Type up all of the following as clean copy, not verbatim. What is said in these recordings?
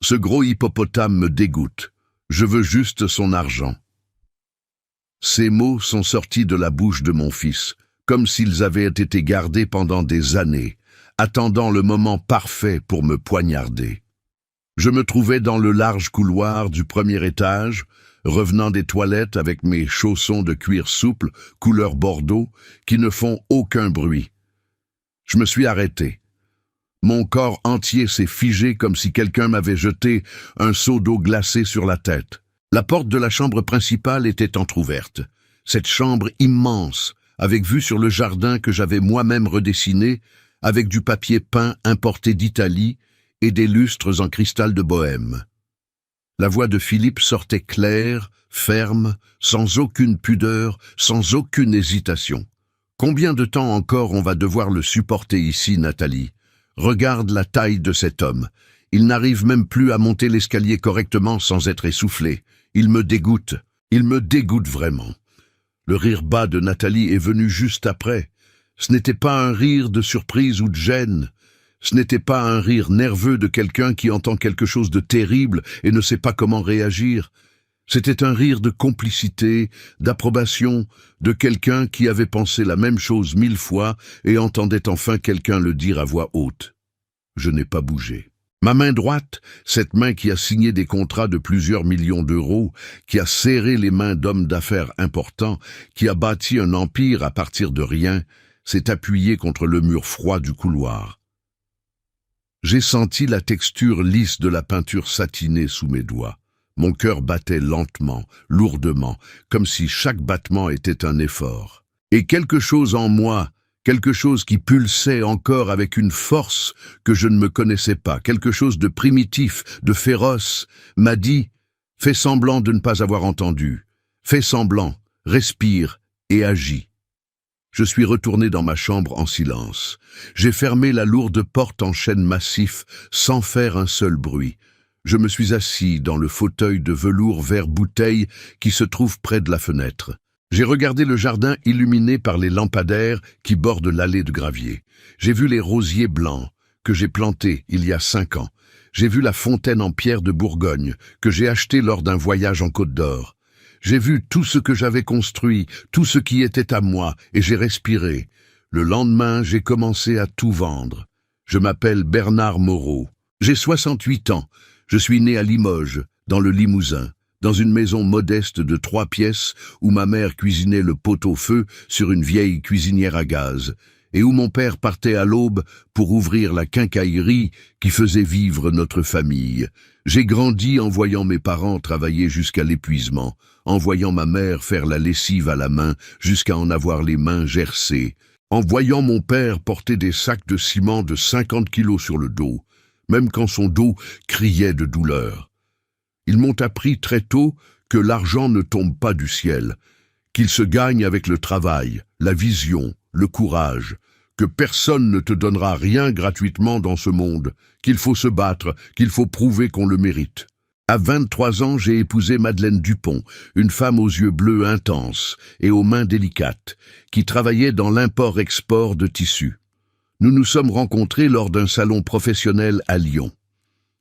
Ce gros hippopotame me dégoûte. Je veux juste son argent. » Ces mots sont sortis de la bouche de mon fils, comme s'ils avaient été gardés pendant des années, attendant le moment parfait pour me poignarder. Je me trouvais dans le large couloir du premier étage, revenant des toilettes avec mes chaussons de cuir souple, couleur bordeaux, qui ne font aucun bruit. Je me suis arrêté. Mon corps entier s'est figé comme si quelqu'un m'avait jeté un seau d'eau glacée sur la tête. La porte de la chambre principale était entr'ouverte. Cette chambre immense, avec vue sur le jardin que j'avais moi-même redessiné, avec du papier peint importé d'Italie et des lustres en cristal de Bohême. La voix de Philippe sortait claire, ferme, sans aucune pudeur, sans aucune hésitation. « Combien de temps encore on va devoir le supporter ici, Nathalie ? Regarde la taille de cet homme. Il n'arrive même plus à monter l'escalier correctement sans être essoufflé. Il me dégoûte vraiment. » Le rire bas de Nathalie est venu juste après. Ce n'était pas un rire de surprise ou de gêne. Ce n'était pas un rire nerveux de quelqu'un qui entend quelque chose de terrible et ne sait pas comment réagir. C'était un rire de complicité, d'approbation, de quelqu'un qui avait pensé la même chose 1000 fois et entendait enfin quelqu'un le dire à voix haute. Je n'ai pas bougé. Ma main droite, cette main qui a signé des contrats de plusieurs millions d'euros, qui a serré les mains d'hommes d'affaires importants, qui a bâti un empire à partir de rien, s'est appuyée contre le mur froid du couloir. J'ai senti la texture lisse de la peinture satinée sous mes doigts. Mon cœur battait lentement, lourdement, comme si chaque battement était un effort. Et quelque chose en moi, quelque chose qui pulsait encore avec une force que je ne me connaissais pas, quelque chose de primitif, de féroce, m'a dit « Fais semblant de ne pas avoir entendu. Fais semblant, respire et agis. » Je suis retourné dans ma chambre en silence. J'ai fermé la lourde porte en chêne massif sans faire un seul bruit. Je me suis assis dans le fauteuil de velours vert bouteille qui se trouve près de la fenêtre. J'ai regardé le jardin illuminé par les lampadaires qui bordent l'allée de gravier. J'ai vu les rosiers blancs que j'ai plantés il y a 5 ans. J'ai vu la fontaine en pierre de Bourgogne que j'ai achetée lors d'un voyage en Côte d'Or. J'ai vu tout ce que j'avais construit, tout ce qui était à moi, et j'ai respiré. Le lendemain, j'ai commencé à tout vendre. Je m'appelle Bernard Moreau. J'ai 68 ans. Je suis né à Limoges, dans le Limousin, dans une maison modeste de 3 pièces où ma mère cuisinait le pot-au-feu sur une vieille cuisinière à gaz, et où mon père partait à l'aube pour ouvrir la quincaillerie qui faisait vivre notre famille. J'ai grandi en voyant mes parents travailler jusqu'à l'épuisement, en voyant ma mère faire la lessive à la main jusqu'à en avoir les mains gercées, en voyant mon père porter des sacs de ciment de 50 kilos sur le dos, même quand son dos criait de douleur. Ils m'ont appris très tôt que l'argent ne tombe pas du ciel, qu'il se gagne avec le travail, la vision, le courage, que personne ne te donnera rien gratuitement dans ce monde, qu'il faut se battre, qu'il faut prouver qu'on le mérite. À 23 ans, j'ai épousé Madeleine Dupont, une femme aux yeux bleus intenses et aux mains délicates, qui travaillait dans l'import-export de tissus. Nous nous sommes rencontrés lors d'un salon professionnel à Lyon.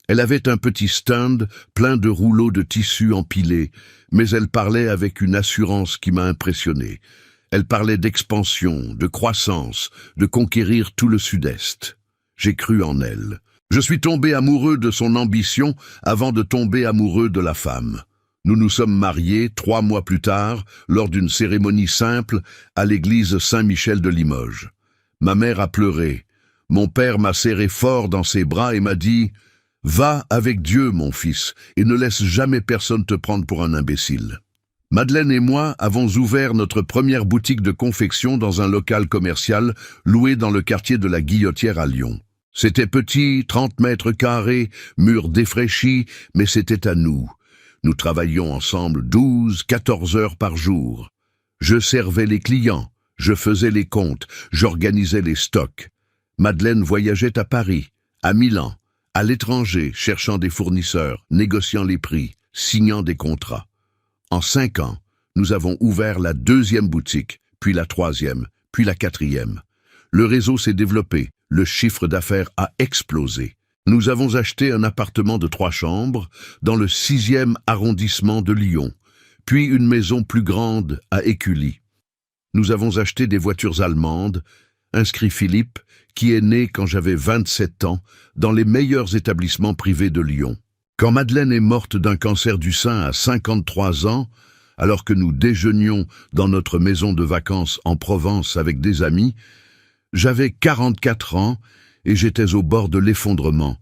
Elle avait un petit stand plein de rouleaux de tissus empilés, mais elle parlait avec une assurance qui m'a impressionné. Elle parlait d'expansion, de croissance, de conquérir tout le Sud-Est. J'ai cru en elle. Je suis tombé amoureux de son ambition avant de tomber amoureux de la femme. Nous nous sommes mariés 3 mois plus tard, lors d'une cérémonie simple à l'église Saint-Michel de Limoges. Ma mère a pleuré. Mon père m'a serré fort dans ses bras et m'a dit « Va avec Dieu, mon fils, et ne laisse jamais personne te prendre pour un imbécile. » Madeleine et moi avons ouvert notre première boutique de confection dans un local commercial loué dans le quartier de la Guillotière à Lyon. C'était petit, 30 mètres carrés, murs défraîchis, mais c'était à nous. Nous travaillions ensemble 12, 14 heures par jour. Je servais les clients, je faisais les comptes, j'organisais les stocks. Madeleine voyageait à Paris, à Milan, à l'étranger, cherchant des fournisseurs, négociant les prix, signant des contrats. En 5 ans, nous avons ouvert la 2e boutique, puis la 3e, puis la 4e. Le réseau s'est développé, le chiffre d'affaires a explosé. Nous avons acheté un appartement de 3 chambres dans le 6e arrondissement de Lyon, puis une maison plus grande à Écully. Nous avons acheté des voitures allemandes, inscrit Philippe, qui est né quand j'avais 27 ans, dans les meilleurs établissements privés de Lyon. Quand Madeleine est morte d'un cancer du sein à 53 ans, alors que nous déjeunions dans notre maison de vacances en Provence avec des amis, j'avais 44 ans et j'étais au bord de l'effondrement.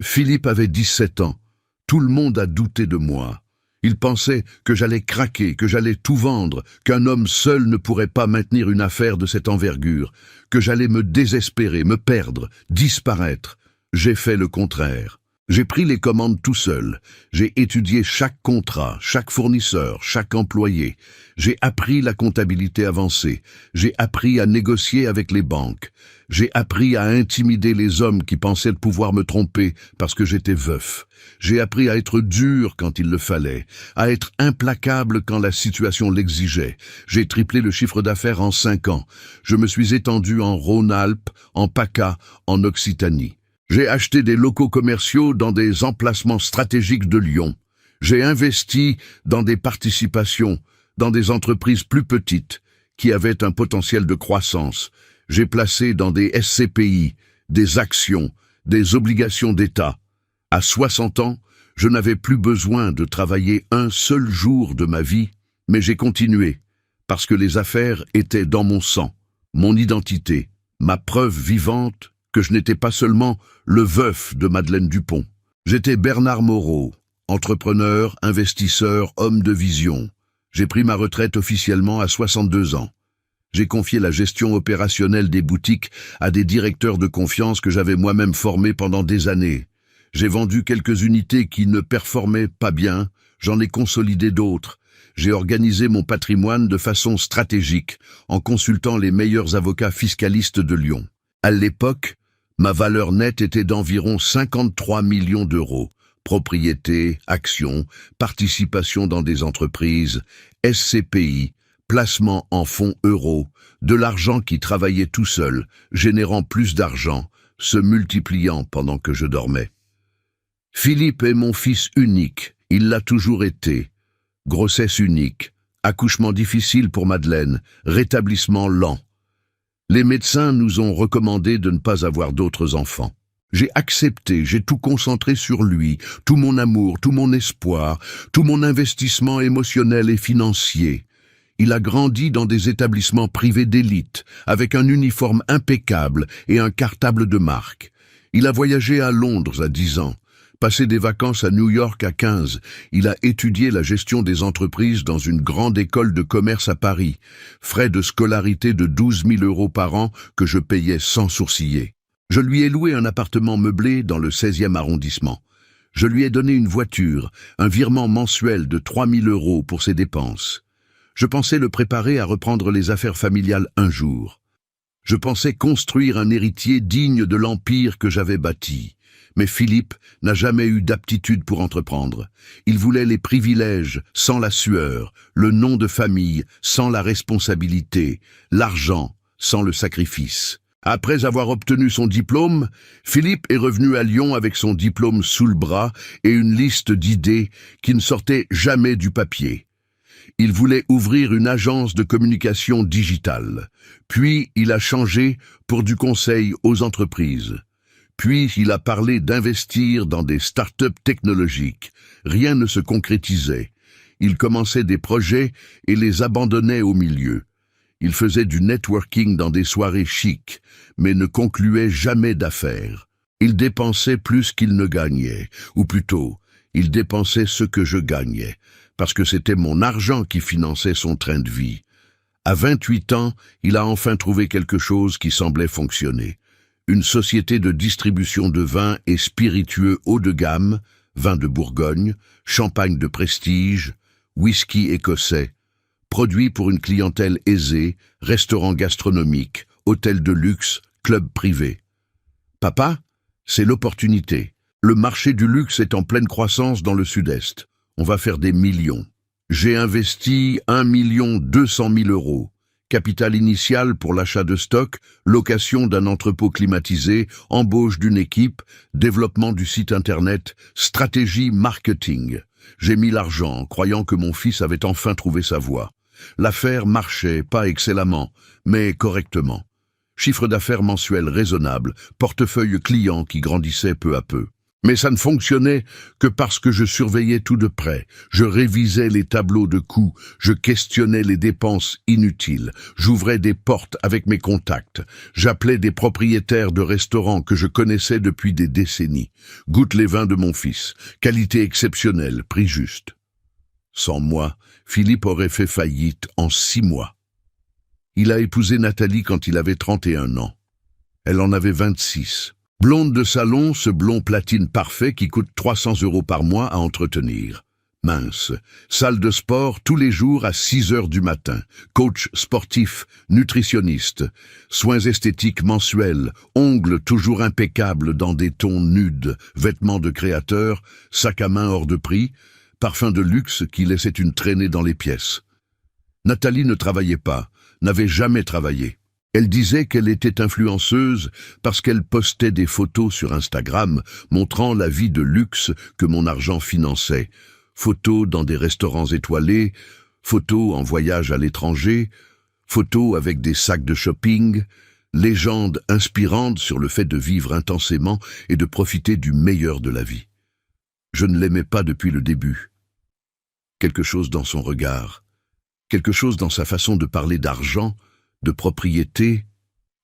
Philippe avait 17 ans. Tout le monde a douté de moi. Il pensait que j'allais craquer, que j'allais tout vendre, qu'un homme seul ne pourrait pas maintenir une affaire de cette envergure, que j'allais me désespérer, me perdre, disparaître. J'ai fait le contraire. J'ai pris les commandes tout seul. J'ai étudié chaque contrat, chaque fournisseur, chaque employé. J'ai appris la comptabilité avancée. J'ai appris à négocier avec les banques. J'ai appris à intimider les hommes qui pensaient pouvoir me tromper parce que j'étais veuf. J'ai appris à être dur quand il le fallait, à être implacable quand la situation l'exigeait. J'ai triplé le chiffre d'affaires en 5 ans. Je me suis étendu en Rhône-Alpes, en PACA, en Occitanie. J'ai acheté des locaux commerciaux dans des emplacements stratégiques de Lyon. J'ai investi dans des participations, dans des entreprises plus petites, qui avaient un potentiel de croissance. J'ai placé dans des SCPI, des actions, des obligations d'État. À 60 ans, je n'avais plus besoin de travailler un seul jour de ma vie, mais j'ai continué, parce que les affaires étaient dans mon sang, mon identité, ma preuve vivante que je n'étais pas seulement le veuf de Madeleine Dupont. J'étais Bernard Moreau, entrepreneur, investisseur, homme de vision. J'ai pris ma retraite officiellement à 62 ans. J'ai confié la gestion opérationnelle des boutiques à des directeurs de confiance que j'avais moi-même formés pendant des années. J'ai vendu quelques unités qui ne performaient pas bien, j'en ai consolidé d'autres. J'ai organisé mon patrimoine de façon stratégique, en consultant les meilleurs avocats fiscalistes de Lyon. À l'époque, ma valeur nette était d'environ 53 millions d'euros. Propriété, actions, participation dans des entreprises, SCPI, placement en fonds euros, de l'argent qui travaillait tout seul, générant plus d'argent, se multipliant pendant que je dormais. Philippe est mon fils unique, il l'a toujours été. Grossesse unique, accouchement difficile pour Madeleine, rétablissement lent. Les médecins nous ont recommandé de ne pas avoir d'autres enfants. J'ai accepté, j'ai tout concentré sur lui, tout mon amour, tout mon espoir, tout mon investissement émotionnel et financier. Il a grandi dans des établissements privés d'élite, avec un uniforme impeccable et un cartable de marque. Il a voyagé à Londres à 10 ans, passé des vacances à New York à 15. Il a étudié la gestion des entreprises dans une grande école de commerce à Paris, frais de scolarité de 12 000 euros par an que je payais sans sourciller. Je lui ai loué un appartement meublé dans le 16e arrondissement. Je lui ai donné une voiture, un virement mensuel de 3 000 euros pour ses dépenses. Je pensais le préparer à reprendre les affaires familiales un jour. Je pensais construire un héritier digne de l'empire que j'avais bâti. Mais Philippe n'a jamais eu d'aptitude pour entreprendre. Il voulait les privilèges sans la sueur, le nom de famille sans la responsabilité, l'argent sans le sacrifice. Après avoir obtenu son diplôme, Philippe est revenu à Lyon avec son diplôme sous le bras et une liste d'idées qui ne sortaient jamais du papier. Il voulait ouvrir une agence de communication digitale. Puis il a changé pour du conseil aux entreprises. Puis il a parlé d'investir dans des start-up technologiques. Rien ne se concrétisait. Il commençait des projets et les abandonnait au milieu. Il faisait du networking dans des soirées chics, mais ne concluait jamais d'affaires. Il dépensait plus qu'il ne gagnait, ou plutôt, il dépensait ce que je gagnais, parce que c'était mon argent qui finançait son train de vie. À 28 ans, il a enfin trouvé quelque chose qui semblait fonctionner. Une société de distribution de vins et spiritueux haut de gamme, vins de Bourgogne, champagne de prestige, whisky écossais, produits pour une clientèle aisée, restaurants gastronomiques, hôtels de luxe, clubs privés. Papa, c'est l'opportunité. Le marché du luxe est en pleine croissance dans le Sud-Est. On va faire des millions. J'ai investi 1 200 000 euros. Capital initial pour l'achat de stock, location d'un entrepôt climatisé, embauche d'une équipe, développement du site internet, stratégie marketing. J'ai mis l'argent, croyant que mon fils avait enfin trouvé sa voie. L'affaire marchait, pas excellemment, mais correctement. Chiffre d'affaires mensuel raisonnable, portefeuille client qui grandissait peu à peu. Mais ça ne fonctionnait que parce que je surveillais tout de près, je révisais les tableaux de coûts, je questionnais les dépenses inutiles, j'ouvrais des portes avec mes contacts, j'appelais des propriétaires de restaurants que je connaissais depuis des décennies. Goûte les vins de mon fils, qualité exceptionnelle, prix juste. Sans moi, Philippe aurait fait faillite en 6 mois. Il a épousé Nathalie quand il avait 31 ans. Elle en avait 26. Blonde de salon, ce blond platine parfait qui coûte 300 € par mois à entretenir. Mince, salle de sport tous les jours à 6 heures du matin, coach sportif, nutritionniste, soins esthétiques mensuels, ongles toujours impeccables dans des tons nudes, vêtements de créateur, sac à main hors de prix, parfum de luxe qui laissait une traînée dans les pièces. Nathalie ne travaillait pas, n'avait jamais travaillé. Elle disait qu'elle était influenceuse parce qu'elle postait des photos sur Instagram montrant la vie de luxe que mon argent finançait. Photos dans des restaurants étoilés, photos en voyage à l'étranger, photos avec des sacs de shopping, légendes inspirantes sur le fait de vivre intensément et de profiter du meilleur de la vie. Je ne l'aimais pas depuis le début. Quelque chose dans son regard, quelque chose dans sa façon de parler d'argent, de propriété,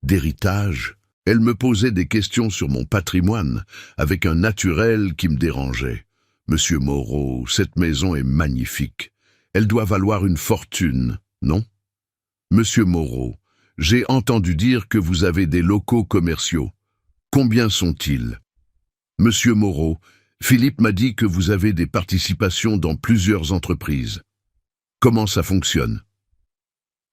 d'héritage. Elle me posait des questions sur mon patrimoine, avec un naturel qui me dérangeait. « Monsieur Moreau, cette maison est magnifique. Elle doit valoir une fortune, non ? Monsieur Moreau, j'ai entendu dire que vous avez des locaux commerciaux. Combien sont-ils ? Monsieur Moreau, Philippe m'a dit que vous avez des participations dans plusieurs entreprises. Comment ça fonctionne ?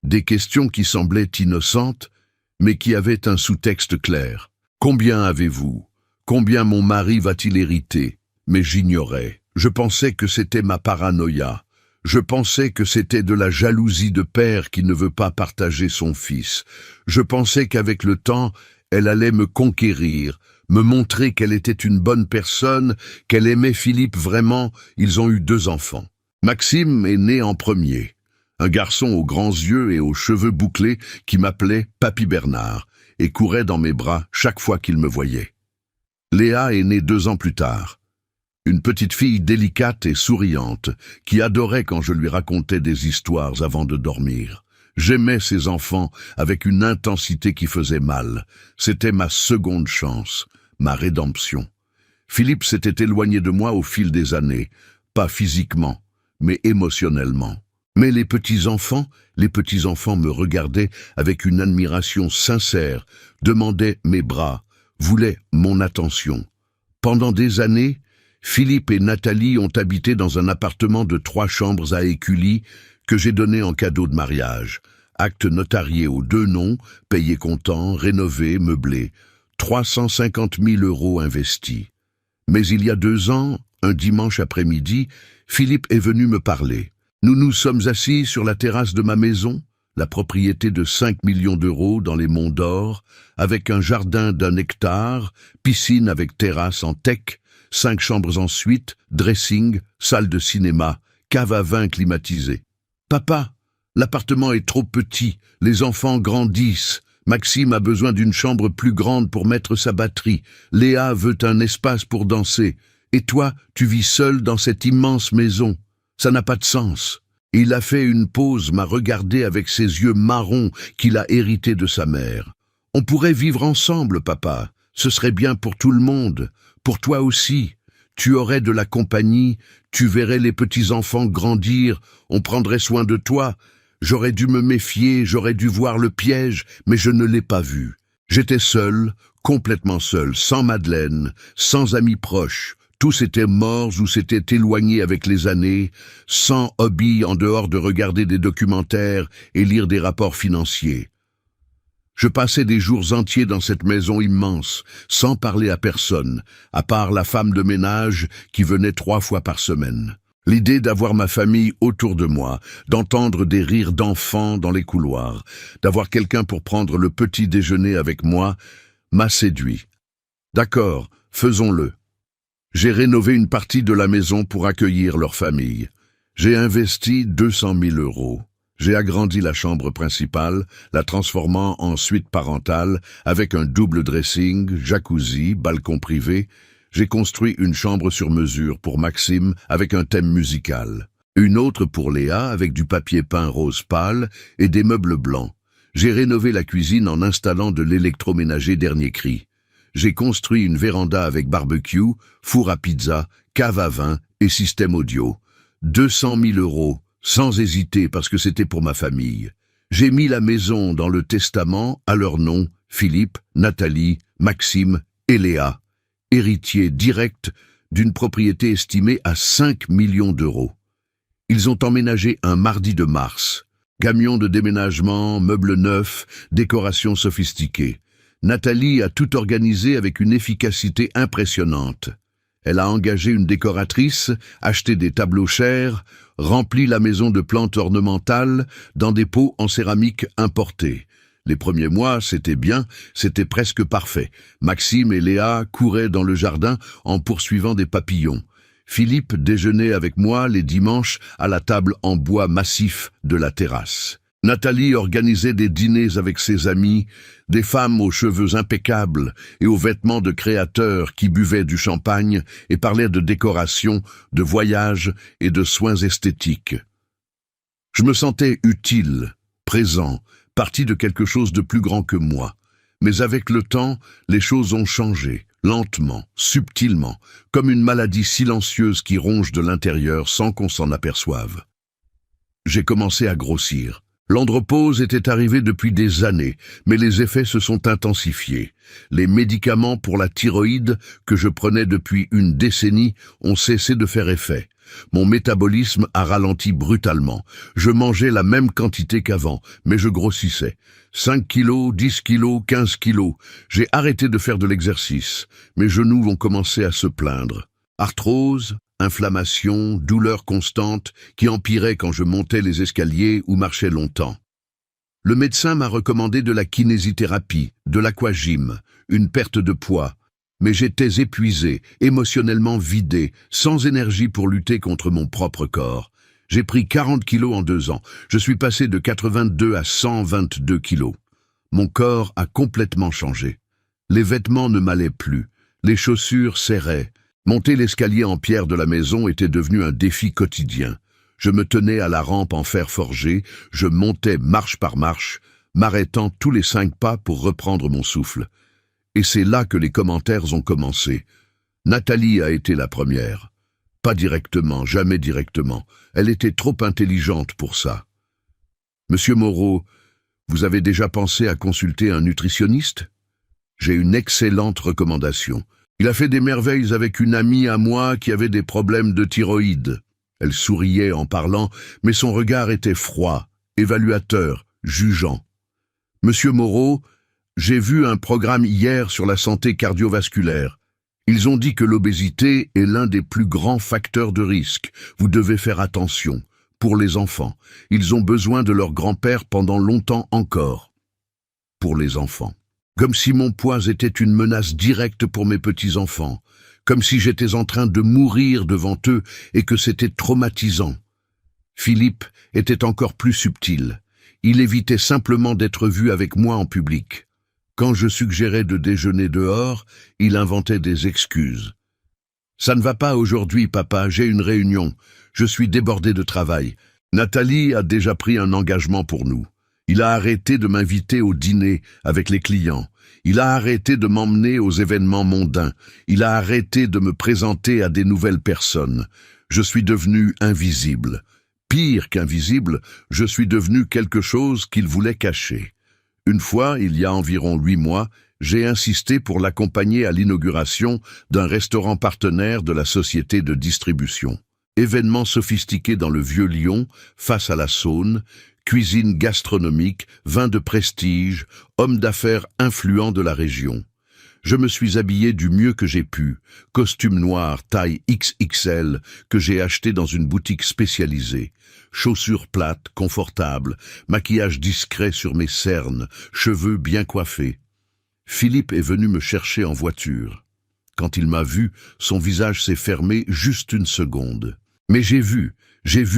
Des questions qui semblaient innocentes, mais qui avaient un sous-texte clair. Combien avez-vous ? Combien mon mari va-t-il hériter ? Mais j'ignorais. Je pensais que c'était ma paranoïa. Je pensais que c'était de la jalousie de père qui ne veut pas partager son fils. Je pensais qu'avec le temps, elle allait me conquérir, me montrer qu'elle était une bonne personne, qu'elle aimait Philippe vraiment. Ils ont eu 2 enfants. Maxime est né en premier. Un garçon aux grands yeux et aux cheveux bouclés qui m'appelait Papy Bernard et courait dans mes bras chaque fois qu'il me voyait. Léa est née 2 ans plus tard. Une petite fille délicate et souriante qui adorait quand je lui racontais des histoires avant de dormir. J'aimais ces enfants avec une intensité qui faisait mal. C'était ma seconde chance, ma rédemption. Philippe s'était éloigné de moi au fil des années, pas physiquement, mais émotionnellement. Mais les petits-enfants me regardaient avec une admiration sincère, demandaient mes bras, voulaient mon attention. Pendant des années, Philippe et Nathalie ont habité dans un appartement de 3 chambres à Écully que j'ai donné en cadeau de mariage. Acte notarié aux 2 noms, payé comptant, rénové, meublé. 350 000 € investis. Mais il y a 2 ans, un dimanche après-midi, Philippe est venu me parler. Nous nous sommes assis sur la terrasse de ma maison, la propriété de 5 millions d'euros dans les Monts d'Or, avec un jardin d'1 hectare, piscine avec terrasse en teck, 5 chambres en suite, dressing, salle de cinéma, cave à vin climatisée. « Papa, l'appartement est trop petit, les enfants grandissent. Maxime a besoin d'une chambre plus grande pour mettre sa batterie. Léa veut un espace pour danser. Et toi, tu vis seul dans cette immense maison. Ça n'a pas de sens. » Il a fait une pause, m'a regardé avec ses yeux marrons qu'il a hérités de sa mère. « On pourrait vivre ensemble, papa. Ce serait bien pour tout le monde. Pour toi aussi. Tu aurais de la compagnie, tu verrais les petits-enfants grandir, on prendrait soin de toi. J'aurais dû me méfier, j'aurais dû voir le piège, mais je ne l'ai pas vu. J'étais seul, complètement seul, sans Madeleine, sans amis proches. Tous étaient morts ou s'étaient éloignés avec les années, sans hobby en dehors de regarder des documentaires et lire des rapports financiers. Je passais des jours entiers dans cette maison immense, sans parler à personne, à part la femme de ménage qui venait 3 fois par semaine. L'idée d'avoir ma famille autour de moi, d'entendre des rires d'enfants dans les couloirs, d'avoir quelqu'un pour prendre le petit déjeuner avec moi, m'a séduit. D'accord, faisons-le. J'ai rénové une partie de la maison pour accueillir leur famille. J'ai investi 200 000 €. J'ai agrandi la chambre principale, la transformant en suite parentale, avec un double dressing, jacuzzi, balcon privé. J'ai construit une chambre sur mesure pour Maxime avec un thème musical. Une autre pour Léa avec du papier peint rose pâle et des meubles blancs. J'ai rénové la cuisine en installant de l'électroménager dernier cri. J'ai construit une véranda avec barbecue, four à pizza, cave à vin et système audio. 200 000 €, sans hésiter parce que c'était pour ma famille. J'ai mis la maison dans le testament à leur nom, Philippe, Nathalie, Maxime et Léa, héritiers directs d'une propriété estimée à 5 millions d'euros. Ils ont emménagé un mardi de mars. Camion de déménagement, meubles neufs, décorations sophistiquées. Nathalie a tout organisé avec une efficacité impressionnante. Elle a engagé une décoratrice, acheté des tableaux chers, rempli la maison de plantes ornementales dans des pots en céramique importés. Les premiers mois, c'était bien, c'était presque parfait. Maxime et Léa couraient dans le jardin en poursuivant des papillons. Philippe déjeunait avec moi les dimanches à la table en bois massif de la terrasse. Nathalie organisait des dîners avec ses amis, des femmes aux cheveux impeccables et aux vêtements de créateurs qui buvaient du champagne et parlaient de décoration, de voyage et de soins esthétiques. Je me sentais utile, présent, partie de quelque chose de plus grand que moi. Mais avec le temps, les choses ont changé, lentement, subtilement, comme une maladie silencieuse qui ronge de l'intérieur sans qu'on s'en aperçoive. J'ai commencé à grossir. L'andropause était arrivée depuis des années, mais les effets se sont intensifiés. Les médicaments pour la thyroïde que je prenais depuis une décennie ont cessé de faire effet. Mon métabolisme a ralenti brutalement. Je mangeais la même quantité qu'avant, mais je grossissais. 5 kilos, 10 kilos, 15 kilos. J'ai arrêté de faire de l'exercice. Mes genoux ont commencé à se plaindre. Arthrose, inflammation, douleur constante qui empirait quand je montais les escaliers ou marchais longtemps. Le médecin m'a recommandé de la kinésithérapie, de l'aquagym, une perte de poids. Mais j'étais épuisé, émotionnellement vidé, sans énergie pour lutter contre mon propre corps. J'ai pris 40 kilos en 2 ans. Je suis passé de 82 à 122 kilos. Mon corps a complètement changé. Les vêtements ne m'allaient plus. Les chaussures serraient. Monter l'escalier en pierre de la maison était devenu un défi quotidien. Je me tenais à la rampe en fer forgé, je montais marche par marche, m'arrêtant tous les 5 pas pour reprendre mon souffle. Et c'est là que les commentaires ont commencé. Nathalie a été la première. Pas directement, jamais directement. Elle était trop intelligente pour ça. Monsieur Moreau, vous avez déjà pensé à consulter un nutritionniste? J'ai une excellente recommandation. Il a fait des merveilles avec une amie à moi qui avait des problèmes de thyroïde. Elle souriait en parlant, mais son regard était froid, évaluateur, jugeant. Monsieur Moreau, j'ai vu un programme hier sur la santé cardiovasculaire. Ils ont dit que l'obésité est l'un des plus grands facteurs de risque. Vous devez faire attention. Pour les enfants, ils ont besoin de leur grand-père pendant longtemps encore. Pour les enfants. Comme si mon poids était une menace directe pour mes petits-enfants, comme si j'étais en train de mourir devant eux et que c'était traumatisant. Philippe était encore plus subtil. Il évitait simplement d'être vu avec moi en public. Quand je suggérais de déjeuner dehors, il inventait des excuses. « Ça ne va pas aujourd'hui, papa, j'ai une réunion. Je suis débordé de travail. Nathalie a déjà pris un engagement pour nous. Il a arrêté de m'inviter au dîner avec les clients. Il a arrêté de m'emmener aux événements mondains. Il a arrêté de me présenter à des nouvelles personnes. Je suis devenu invisible. Pire qu'invisible, je suis devenu quelque chose qu'il voulait cacher. Une fois, il y a environ 8 mois, j'ai insisté pour l'accompagner à l'inauguration d'un restaurant partenaire de la société de distribution. Événement sophistiqué dans le vieux Lyon, face à la Saône, cuisine gastronomique, vin de prestige, homme d'affaires influent de la région. Je me suis habillé du mieux que j'ai pu, costume noir taille XXL que j'ai acheté dans une boutique spécialisée, chaussures plates, confortables, maquillage discret sur mes cernes, cheveux bien coiffés. Philippe est venu me chercher en voiture. Quand il m'a vu, son visage s'est fermé juste une seconde. Mais j'ai vu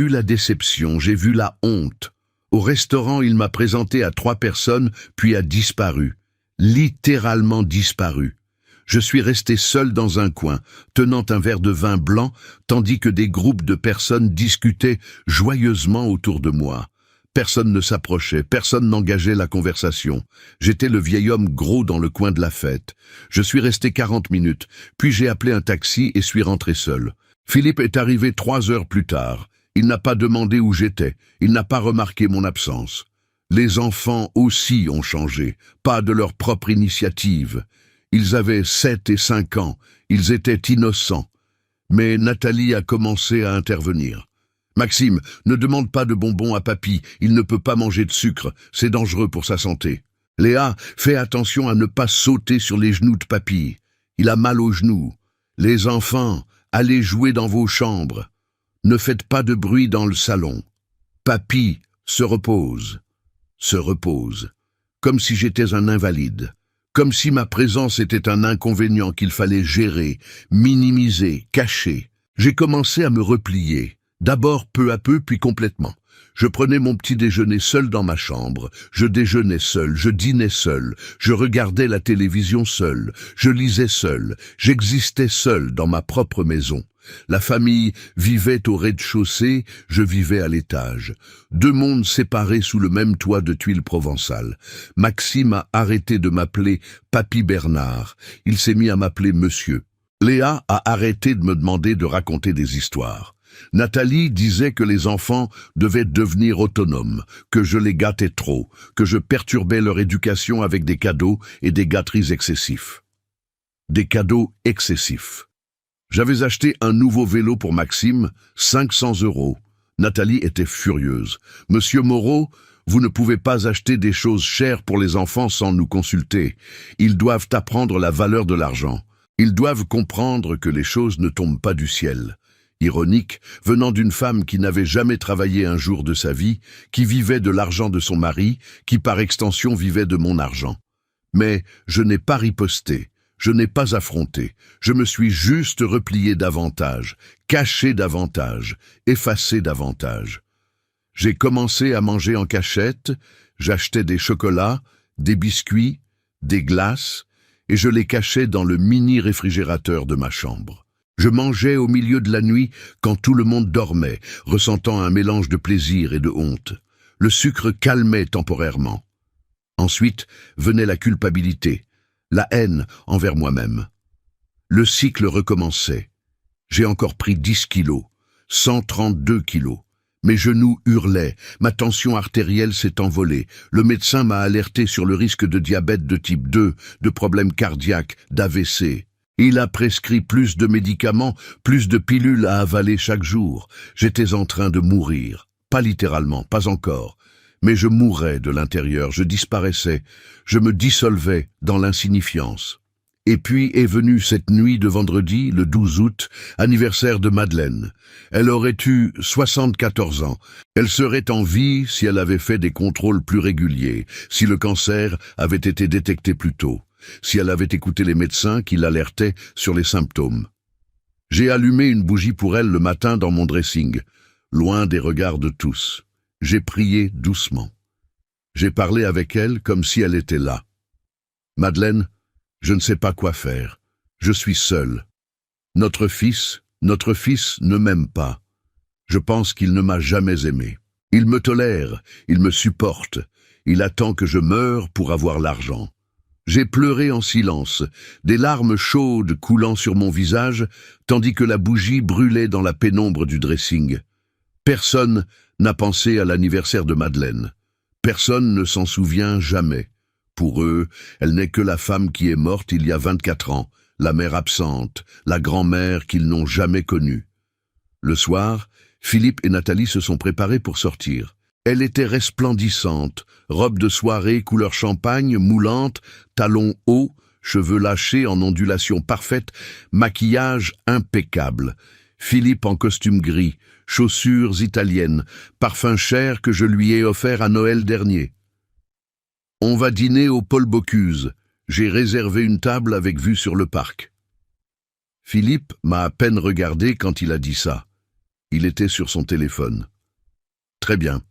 la déception, j'ai vu la honte. Au restaurant, il m'a présenté à 3 personnes, puis a disparu. Littéralement disparu. Je suis resté seul dans un coin, tenant un verre de vin blanc, tandis que des groupes de personnes discutaient joyeusement autour de moi. Personne ne s'approchait, personne n'engageait la conversation. J'étais le vieil homme gros dans le coin de la fête. Je suis resté 40 minutes, puis j'ai appelé un taxi et suis rentré seul. Philippe est arrivé 3 heures plus tard. Il n'a pas demandé où j'étais, il n'a pas remarqué mon absence. Les enfants aussi ont changé, pas de leur propre initiative. Ils avaient 7 et 5 ans, ils étaient innocents. Mais Nathalie a commencé à intervenir. « Maxime, ne demande pas de bonbons à papy, il ne peut pas manger de sucre, c'est dangereux pour sa santé. Léa, fais attention à ne pas sauter sur les genoux de papy, il a mal aux genoux. Les enfants, allez jouer dans vos chambres. Ne faites pas de bruit dans le salon. Papy se repose, comme si j'étais un invalide, comme si ma présence était un inconvénient qu'il fallait gérer, minimiser, cacher. J'ai commencé à me replier. D'abord peu à peu, puis complètement. Je prenais mon petit déjeuner seul dans ma chambre, je déjeunais seul, je dînais seul, je regardais la télévision seul, je lisais seul, j'existais seul dans ma propre maison. La famille vivait au rez-de-chaussée, je vivais à l'étage. 2 mondes séparés sous le même toit de tuiles provençales. Maxime a arrêté de m'appeler Papy Bernard, il s'est mis à m'appeler Monsieur. Léa a arrêté de me demander de raconter des histoires. Nathalie disait que les enfants devaient devenir autonomes, que je les gâtais trop, que je perturbais leur éducation avec des cadeaux et des gâteries excessifs. Des cadeaux excessifs. J'avais acheté un nouveau vélo pour Maxime, 500 €. Nathalie était furieuse. « Monsieur Moreau, vous ne pouvez pas acheter des choses chères pour les enfants sans nous consulter. Ils doivent apprendre la valeur de l'argent. Ils doivent comprendre que les choses ne tombent pas du ciel. » Ironique, venant d'une femme qui n'avait jamais travaillé un jour de sa vie, qui vivait de l'argent de son mari, qui par extension vivait de mon argent. Mais je n'ai pas riposté, je n'ai pas affronté, je me suis juste replié davantage, caché davantage, effacé davantage. J'ai commencé à manger en cachette, j'achetais des chocolats, des biscuits, des glaces, et je les cachais dans le mini-réfrigérateur de ma chambre. Je mangeais au milieu de la nuit quand tout le monde dormait, ressentant un mélange de plaisir et de honte. Le sucre calmait temporairement. Ensuite venait la culpabilité, la haine envers moi-même. Le cycle recommençait. J'ai encore pris 10 kilos, 132 kilos. Mes genoux hurlaient, ma tension artérielle s'est envolée. Le médecin m'a alerté sur le risque de diabète de type 2, de problèmes cardiaques, d'AVC. Il a prescrit plus de médicaments, plus de pilules à avaler chaque jour. J'étais en train de mourir. Pas littéralement, pas encore. Mais je mourais de l'intérieur, je disparaissais. Je me dissolvais dans l'insignifiance. Et puis est venue cette nuit de vendredi, le 12 août, anniversaire de Madeleine. Elle aurait eu 74 ans. Elle serait en vie si elle avait fait des contrôles plus réguliers, si le cancer avait été détecté plus tôt, si elle avait écouté les médecins qui l'alertaient sur les symptômes. J'ai allumé une bougie pour elle le matin dans mon dressing, loin des regards de tous. J'ai prié doucement. J'ai parlé avec elle comme si elle était là. « Madeleine, je ne sais pas quoi faire. Je suis seul. Notre fils ne m'aime pas. Je pense qu'il ne m'a jamais aimé. Il me tolère, il me supporte. Il attend que je meure pour avoir l'argent. » J'ai pleuré en silence, des larmes chaudes coulant sur mon visage, tandis que la bougie brûlait dans la pénombre du dressing. Personne n'a pensé à l'anniversaire de Madeleine. Personne ne s'en souvient jamais. Pour eux, elle n'est que la femme qui est morte il y a 24 ans, la mère absente, la grand-mère qu'ils n'ont jamais connue. Le soir, Philippe et Nathalie se sont préparés pour sortir. Elle était resplendissante, robe de soirée couleur champagne, moulante, talons hauts, cheveux lâchés en ondulation parfaite, maquillage impeccable. Philippe en costume gris, chaussures italiennes, parfum cher que je lui ai offert à Noël dernier. On va dîner au Paul Bocuse. J'ai réservé une table avec vue sur le parc. Philippe m'a à peine regardé quand il a dit ça. Il était sur son téléphone. Très bien.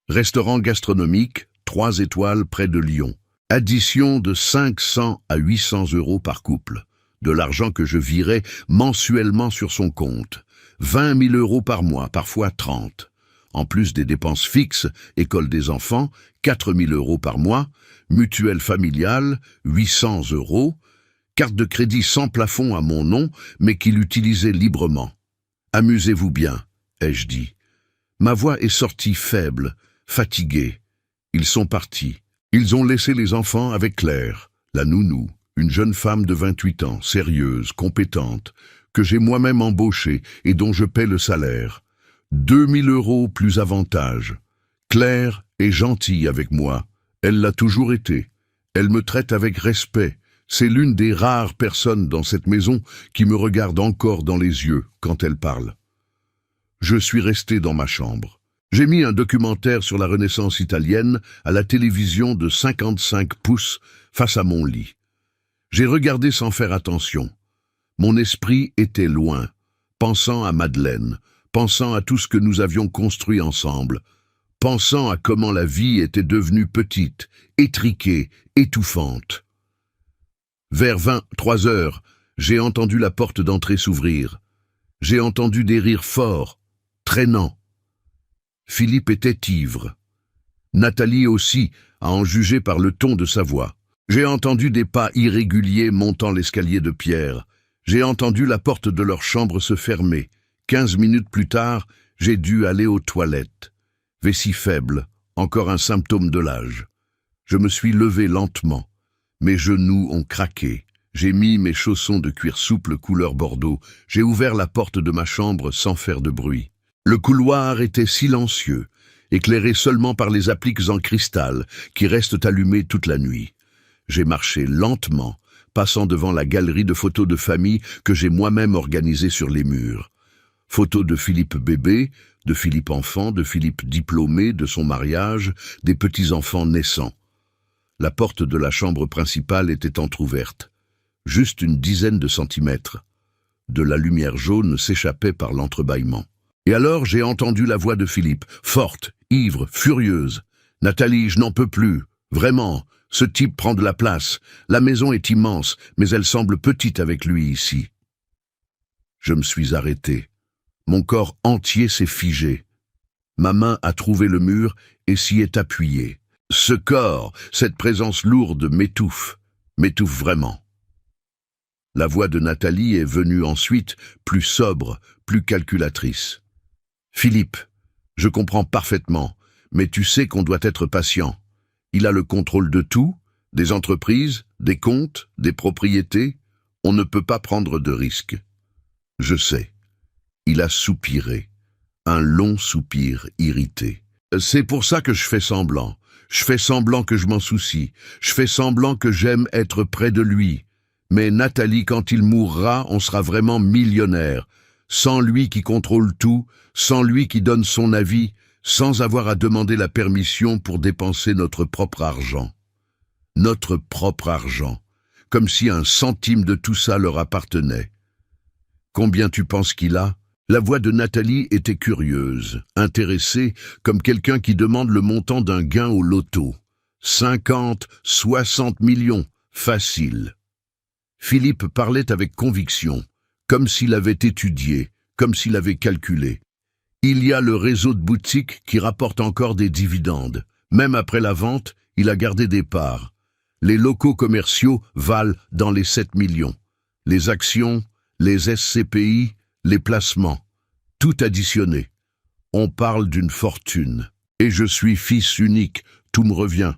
Restaurant gastronomique, 3 étoiles près de Lyon. Addition de 500 à 800 euros par couple. De l'argent que je virais mensuellement sur son compte. 20 000 euros par mois, parfois 30. En plus des dépenses fixes, école des enfants, 4 000 euros par mois, mutuelle familiale, 800 euros, carte de crédit sans plafond à mon nom, mais qu'il utilisait librement. Amusez-vous bien, ai-je dit. Ma voix est sortie faible, fatiguée. Ils sont partis. Ils ont laissé les enfants avec Claire, la nounou, une jeune femme de 28 ans, sérieuse, compétente, que j'ai moi-même embauchée et dont je paie le salaire. 2 000 euros plus avantage. Claire est gentille avec moi. Elle l'a toujours été. Elle me traite avec respect. C'est l'une des rares personnes dans cette maison qui me regarde encore dans les yeux quand elle parle. Je suis resté dans ma chambre. J'ai mis un documentaire sur la Renaissance italienne à la télévision de 55 pouces face à mon lit. J'ai regardé sans faire attention. Mon esprit était loin, pensant à Madeleine, pensant à tout ce que nous avions construit ensemble, pensant à comment la vie était devenue petite, étriquée, étouffante. Vers 23 heures, j'ai entendu la porte d'entrée s'ouvrir. J'ai entendu des rires forts, traînants. Philippe était ivre. Nathalie aussi, à en juger par le ton de sa voix. J'ai entendu des pas irréguliers montant l'escalier de pierre. J'ai entendu la porte de leur chambre se fermer. 15 minutes plus tard, j'ai dû aller aux toilettes. Vessie faible, encore un symptôme de l'âge. Je me suis levé lentement. Mes genoux ont craqué. J'ai mis mes chaussons de cuir souple couleur bordeaux. J'ai ouvert la porte de ma chambre sans faire de bruit. Le couloir était silencieux, éclairé seulement par les appliques en cristal qui restent allumées toute la nuit. J'ai marché lentement, passant devant la galerie de photos de famille que j'ai moi-même organisée sur les murs. Photos de Philippe bébé, de Philippe enfant, de Philippe diplômé, de son mariage, des petits-enfants naissants. La porte de la chambre principale était entr'ouverte, juste une dizaine de centimètres. De la lumière jaune s'échappait par l'entrebâillement. Et alors j'ai entendu la voix de Philippe, forte, ivre, furieuse. « Nathalie, je n'en peux plus. Vraiment, ce type prend de la place. La maison est immense, mais elle semble petite avec lui ici. » Je me suis arrêté. Mon corps entier s'est figé. Ma main a trouvé le mur et s'y est appuyée. Ce corps, cette présence lourde m'étouffe vraiment. La voix de Nathalie est venue ensuite, plus sobre, plus calculatrice. « Philippe, je comprends parfaitement, mais tu sais qu'on doit être patient. Il a le contrôle de tout, des entreprises, des comptes, des propriétés. On ne peut pas prendre de risques. » Je sais. Il a soupiré, un long soupir irrité. « C'est pour ça que je fais semblant. Je fais semblant que je m'en soucie. Je fais semblant que j'aime être près de lui. Mais Nathalie, quand il mourra, on sera vraiment millionnaire. Sans lui qui contrôle tout, sans lui qui donne son avis, sans avoir à demander la permission pour dépenser notre propre argent. Notre propre argent, comme si un centime de tout ça leur appartenait. Combien tu penses qu'il a ? » La voix de Nathalie était curieuse, intéressée, comme quelqu'un qui demande le montant d'un gain au loto. 50, 60 millions, facile. Philippe parlait avec conviction, comme s'il avait étudié, comme s'il avait calculé. Il y a le réseau de boutiques qui rapporte encore des dividendes. Même après la vente, il a gardé des parts. Les locaux commerciaux valent dans les 7 millions. Les actions, les SCPI, les placements, tout additionné. On parle d'une fortune. Et je suis fils unique, tout me revient.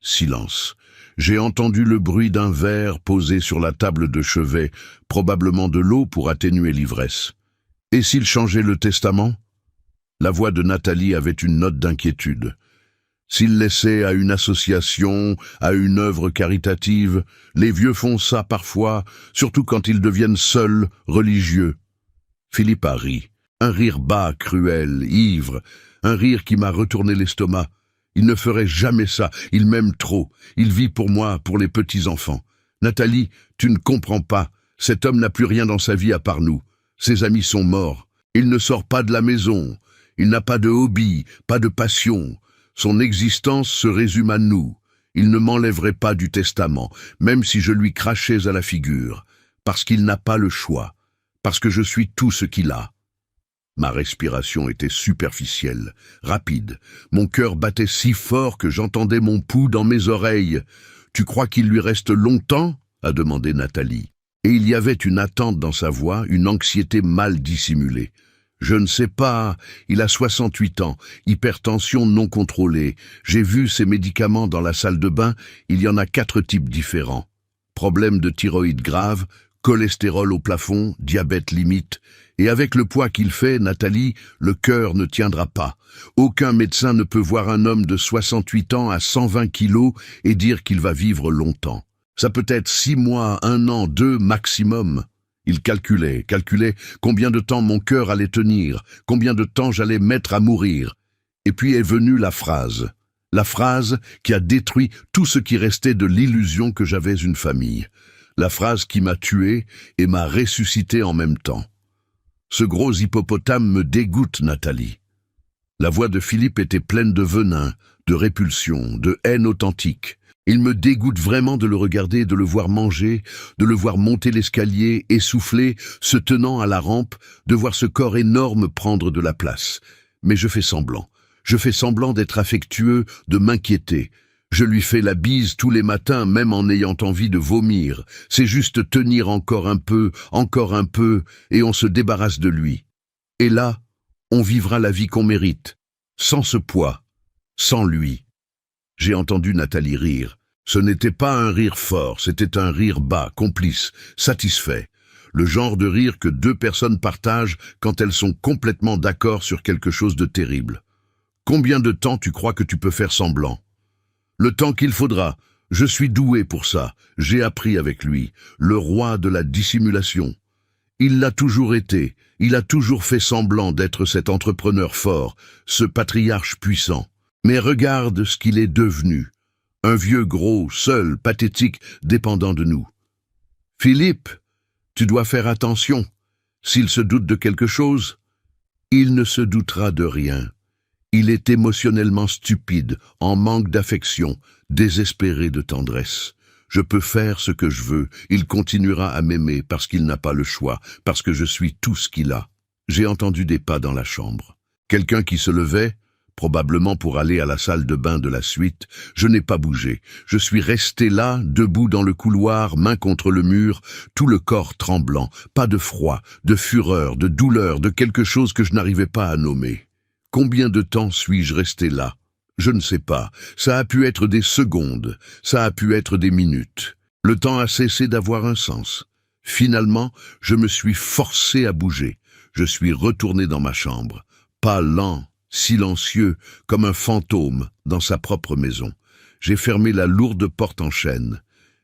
Silence. J'ai entendu le bruit d'un verre posé sur la table de chevet, probablement de l'eau pour atténuer l'ivresse. Et s'il changeait le testament ? La voix de Nathalie avait une note d'inquiétude. S'ils laissaient à une association, à une œuvre caritative, les vieux font ça parfois, surtout quand ils deviennent seuls, religieux. Philippe a ri. Un rire bas, cruel, ivre, un rire qui m'a retourné l'estomac. Il ne ferait jamais ça, il m'aime trop, il vit pour moi, pour les petits-enfants. Nathalie, tu ne comprends pas, cet homme n'a plus rien dans sa vie à part nous. Ses amis sont morts, il ne sort pas de la maison, il n'a pas de hobby, pas de passion. Son existence se résume à nous. Il ne m'enlèverait pas du testament, même si je lui crachais à la figure, parce qu'il n'a pas le choix, parce que je suis tout ce qu'il a. Ma respiration était superficielle, rapide. Mon cœur battait si fort que j'entendais mon pouls dans mes oreilles. « Tu crois qu'il lui reste longtemps ?» a demandé Nathalie. Et il y avait une attente dans sa voix, une anxiété mal dissimulée. Je ne sais pas, il a 68 ans, hypertension non contrôlée. J'ai vu ses médicaments dans la salle de bain, il y en a 4 types différents. Problème de thyroïde grave, cholestérol au plafond, diabète limite. Et avec le poids qu'il fait, Nathalie, le cœur ne tiendra pas. Aucun médecin ne peut voir un homme de 68 ans à 120 kilos et dire qu'il va vivre longtemps. Ça peut être 6 mois, 1 an, 2 maximum. Il calculait combien de temps mon cœur allait tenir, combien de temps j'allais mettre à mourir. Et puis est venue la phrase qui a détruit tout ce qui restait de l'illusion que j'avais une famille. La phrase qui m'a tué et m'a ressuscité en même temps. Ce gros hippopotame me dégoûte, Nathalie. La voix de Philippe était pleine de venin, de répulsion, de haine authentique. Il me dégoûte vraiment de le regarder, de le voir manger, de le voir monter l'escalier, essoufflé, se tenant à la rampe, de voir ce corps énorme prendre de la place. Mais je fais semblant. Je fais semblant d'être affectueux, de m'inquiéter. Je lui fais la bise tous les matins, même en ayant envie de vomir. C'est juste tenir encore un peu, et on se débarrasse de lui. Et là, on vivra la vie qu'on mérite, sans ce poids, sans lui. J'ai entendu Nathalie rire. Ce n'était pas un rire fort, c'était un rire bas, complice, satisfait. Le genre de rire que 2 personnes partagent quand elles sont complètement d'accord sur quelque chose de terrible. Combien de temps tu crois que tu peux faire semblant ? Le temps qu'il faudra. Je suis doué pour ça. J'ai appris avec lui, le roi de la dissimulation. Il l'a toujours été. Il a toujours fait semblant d'être cet entrepreneur fort, ce patriarche puissant. Mais regarde ce qu'il est devenu. Un vieux gros, seul, pathétique, dépendant de nous. Philippe, tu dois faire attention. S'il se doute de quelque chose, il ne se doutera de rien. Il est émotionnellement stupide, en manque d'affection, désespéré de tendresse. Je peux faire ce que je veux, il continuera à m'aimer parce qu'il n'a pas le choix, parce que je suis tout ce qu'il a. J'ai entendu des pas dans la chambre. Quelqu'un qui se levait, probablement pour aller à la salle de bain de la suite. Je n'ai pas bougé. Je suis resté là, debout dans le couloir, main contre le mur, tout le corps tremblant, pas de froid, de fureur, de douleur, de quelque chose que je n'arrivais pas à nommer. Combien de temps suis-je resté là ? Je ne sais pas. Ça a pu être des secondes, ça a pu être des minutes. Le temps a cessé d'avoir un sens. Finalement, je me suis forcé à bouger. Je suis retourné dans ma chambre, pas lent, silencieux, comme un fantôme dans sa propre maison. J'ai fermé la lourde porte en chêne.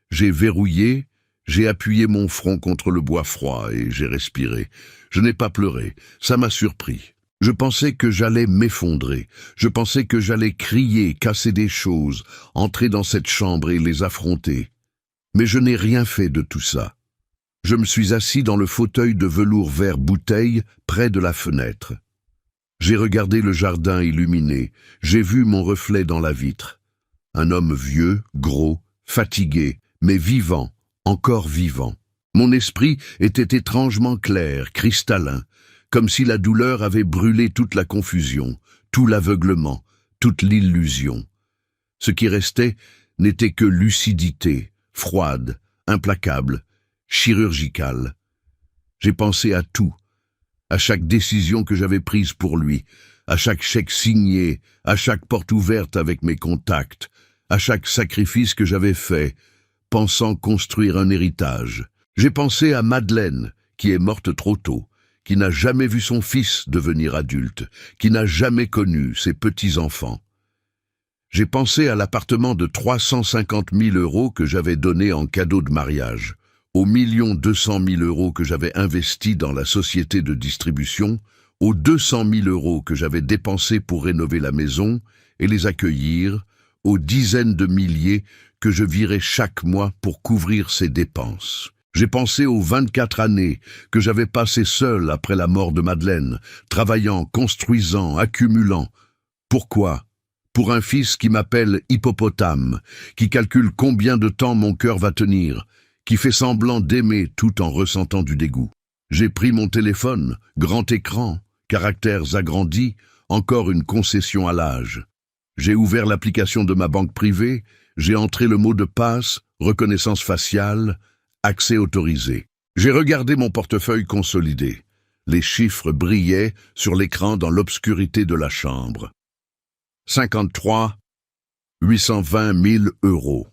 J'ai verrouillé, j'ai appuyé mon front contre le bois froid et j'ai respiré. Je n'ai pas pleuré, ça m'a surpris. Je pensais que j'allais m'effondrer. Je pensais que j'allais crier, casser des choses, entrer dans cette chambre et les affronter. Mais je n'ai rien fait de tout ça. Je me suis assis dans le fauteuil de velours vert bouteille, près de la fenêtre. J'ai regardé le jardin illuminé. J'ai vu mon reflet dans la vitre. Un homme vieux, gros, fatigué, mais vivant, encore vivant. Mon esprit était étrangement clair, cristallin, comme si la douleur avait brûlé toute la confusion, tout l'aveuglement, toute l'illusion. Ce qui restait n'était que lucidité, froide, implacable, chirurgicale. J'ai pensé à tout, à chaque décision que j'avais prise pour lui, à chaque chèque signé, à chaque porte ouverte avec mes contacts, à chaque sacrifice que j'avais fait, pensant construire un héritage. J'ai pensé à Madeleine, qui est morte trop tôt, qui n'a jamais vu son fils devenir adulte, qui n'a jamais connu ses petits-enfants. J'ai pensé à l'appartement de 350 000 € que j'avais donné en cadeau de mariage, aux 1 200 000 € que j'avais investis dans la société de distribution, aux 200 000 € que j'avais dépensés pour rénover la maison et les accueillir, aux dizaines de milliers que je virais chaque mois pour couvrir ces dépenses. J'ai pensé aux 24 années que j'avais passées seul après la mort de Madeleine, travaillant, construisant, accumulant. Pourquoi ? Pour un fils qui m'appelle hippopotame, qui calcule combien de temps mon cœur va tenir, qui fait semblant d'aimer tout en ressentant du dégoût. J'ai pris mon téléphone, grand écran, caractères agrandis, encore une concession à l'âge. J'ai ouvert l'application de ma banque privée, j'ai entré le mot de passe, reconnaissance faciale, accès autorisé. J'ai regardé mon portefeuille consolidé. Les chiffres brillaient sur l'écran dans l'obscurité de la chambre. 53 820 000 €.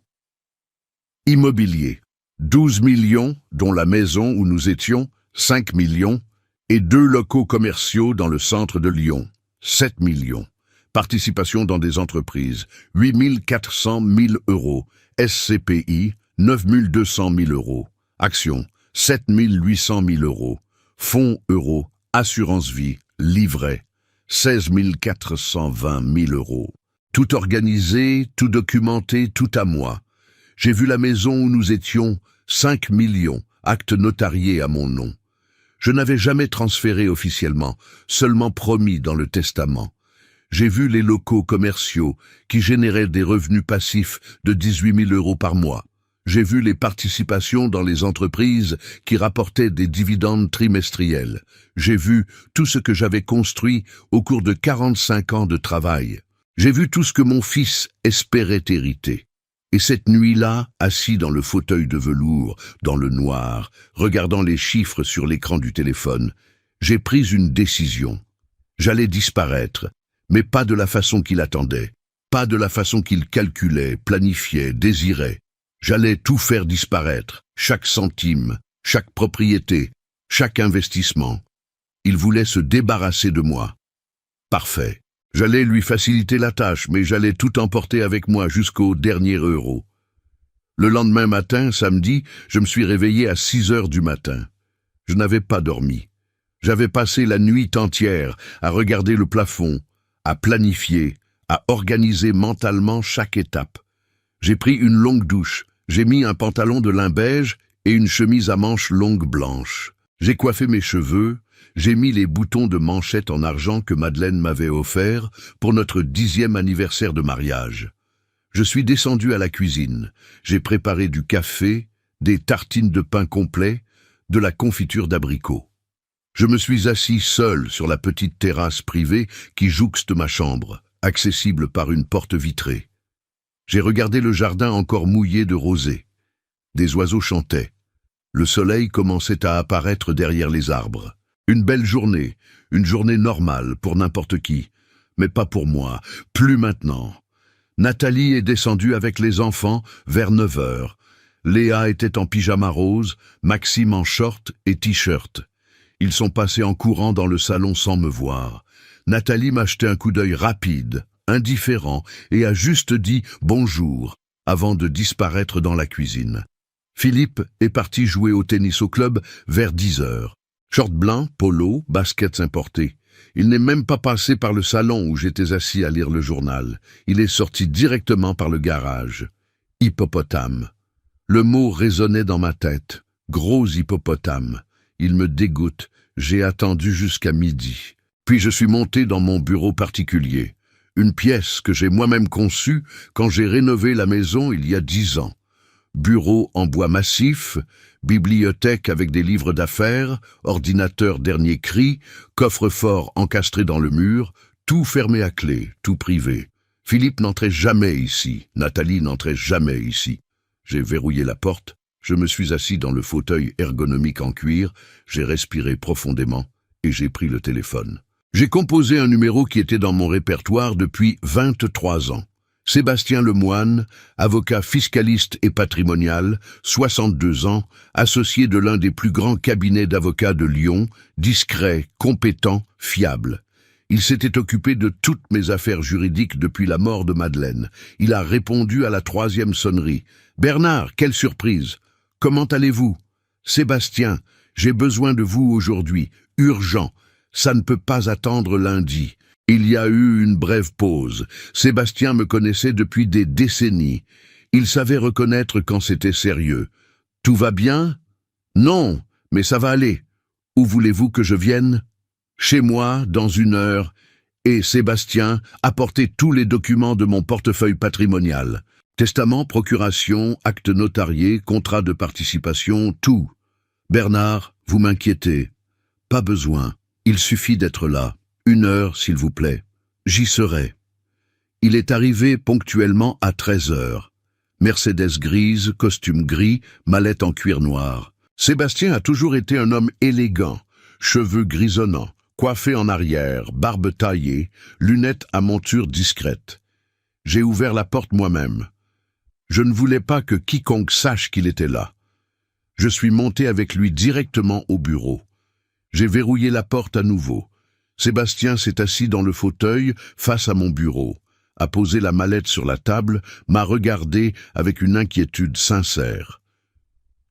Immobilier. 12 millions, dont la maison où nous étions, 5 millions, et 2 locaux commerciaux dans le centre de Lyon, 7 millions. Participation dans des entreprises, 8 400 000 €. SCPI, 9 200 000 €. Actions, 7 800 000 €. Fonds euros, assurance vie, livret, 16 420 000 €. Tout organisé, tout documenté, tout à moi. J'ai vu la maison où nous étions, 5 millions, actes notariés à mon nom. Je n'avais jamais transféré officiellement, seulement promis dans le testament. J'ai vu les locaux commerciaux qui généraient des revenus passifs de 18 000 € par mois. J'ai vu les participations dans les entreprises qui rapportaient des dividendes trimestriels. J'ai vu tout ce que j'avais construit au cours de 45 ans de travail. J'ai vu tout ce que mon fils espérait hériter. Et cette nuit-là, assis dans le fauteuil de velours, dans le noir, regardant les chiffres sur l'écran du téléphone, j'ai pris une décision. J'allais disparaître, mais pas de la façon qu'il attendait, pas de la façon qu'il calculait, planifiait, désirait. J'allais tout faire disparaître, chaque centime, chaque propriété, chaque investissement. Il voulait se débarrasser de moi. Parfait. J'allais lui faciliter la tâche, mais j'allais tout emporter avec moi jusqu'au dernier euro. Le lendemain matin, samedi, je me suis réveillé à 6 heures du matin. Je n'avais pas dormi. J'avais passé la nuit entière à regarder le plafond, à planifier, à organiser mentalement chaque étape. J'ai pris une longue douche, j'ai mis un pantalon de lin beige et une chemise à manches longues blanches. J'ai coiffé mes cheveux, j'ai mis les boutons de manchette en argent que Madeleine m'avait offerts pour notre 10e anniversaire de mariage. Je suis descendu à la cuisine, j'ai préparé du café, des tartines de pain complet, de la confiture d'abricots. Je me suis assis seul sur la petite terrasse privée qui jouxte ma chambre, accessible par une porte vitrée. J'ai regardé le jardin encore mouillé de rosée. Des oiseaux chantaient. Le soleil commençait à apparaître derrière les arbres. Une belle journée, une journée normale pour n'importe qui, mais pas pour moi, plus maintenant. Nathalie est descendue avec les enfants vers 9 heures. Léa était en pyjama rose, Maxime en short et t-shirt. Ils sont passés en courant dans le salon sans me voir. Nathalie m'a jeté un coup d'œil rapide, indifférent, et a juste dit « bonjour » avant de disparaître dans la cuisine. Philippe est parti jouer au tennis au club vers 10 heures. Short blanc, polo, baskets importés. Il n'est même pas passé par le salon où j'étais assis à lire le journal. Il est sorti directement par le garage. Hippopotame. Le mot résonnait dans ma tête. Gros hippopotame. Il me dégoûte. J'ai attendu jusqu'à midi. Puis je suis monté dans mon bureau particulier. Une pièce que j'ai moi-même conçue quand j'ai rénové la maison il y a 10 ans. Bureau en bois massif, bibliothèque avec des livres d'affaires, ordinateur dernier cri, coffre-fort encastré dans le mur, tout fermé à clé, tout privé. Philippe n'entrait jamais ici, Nathalie n'entrait jamais ici. J'ai verrouillé la porte, je me suis assis dans le fauteuil ergonomique en cuir, j'ai respiré profondément et j'ai pris le téléphone. J'ai composé un numéro qui était dans mon répertoire depuis 23 ans. Sébastien Lemoine, avocat fiscaliste et patrimonial, 62 ans, associé de l'un des plus grands cabinets d'avocats de Lyon, discret, compétent, fiable. Il s'était occupé de toutes mes affaires juridiques depuis la mort de Madeleine. Il a répondu à la 3e sonnerie. « Bernard, quelle surprise! Comment allez-vous? Sébastien, j'ai besoin de vous aujourd'hui. Urgent. Ça ne peut pas attendre lundi. » Il y a eu une brève pause. Sébastien me connaissait depuis des décennies. Il savait reconnaître quand c'était sérieux. « Tout va bien? »« Non, mais ça va aller. Où voulez-vous que je vienne? » Chez moi, dans 1 heure. Et Sébastien, apportez tous les documents de mon portefeuille patrimonial. Testament, procuration, acte notarié, contrat de participation, tout. Bernard, vous m'inquiétez. Pas besoin. Il suffit d'être là. 1 heure, s'il vous plaît. J'y serai. Il est arrivé ponctuellement à 13 heures. Mercedes grise, costume gris, mallette en cuir noir. Sébastien a toujours été un homme élégant, cheveux grisonnants, coiffé en arrière, barbe taillée, lunettes à monture discrète. J'ai ouvert la porte moi-même. Je ne voulais pas que quiconque sache qu'il était là. Je suis monté avec lui directement au bureau. J'ai verrouillé la porte à nouveau. Sébastien s'est assis dans le fauteuil face à mon bureau, a posé la mallette sur la table, m'a regardé avec une inquiétude sincère.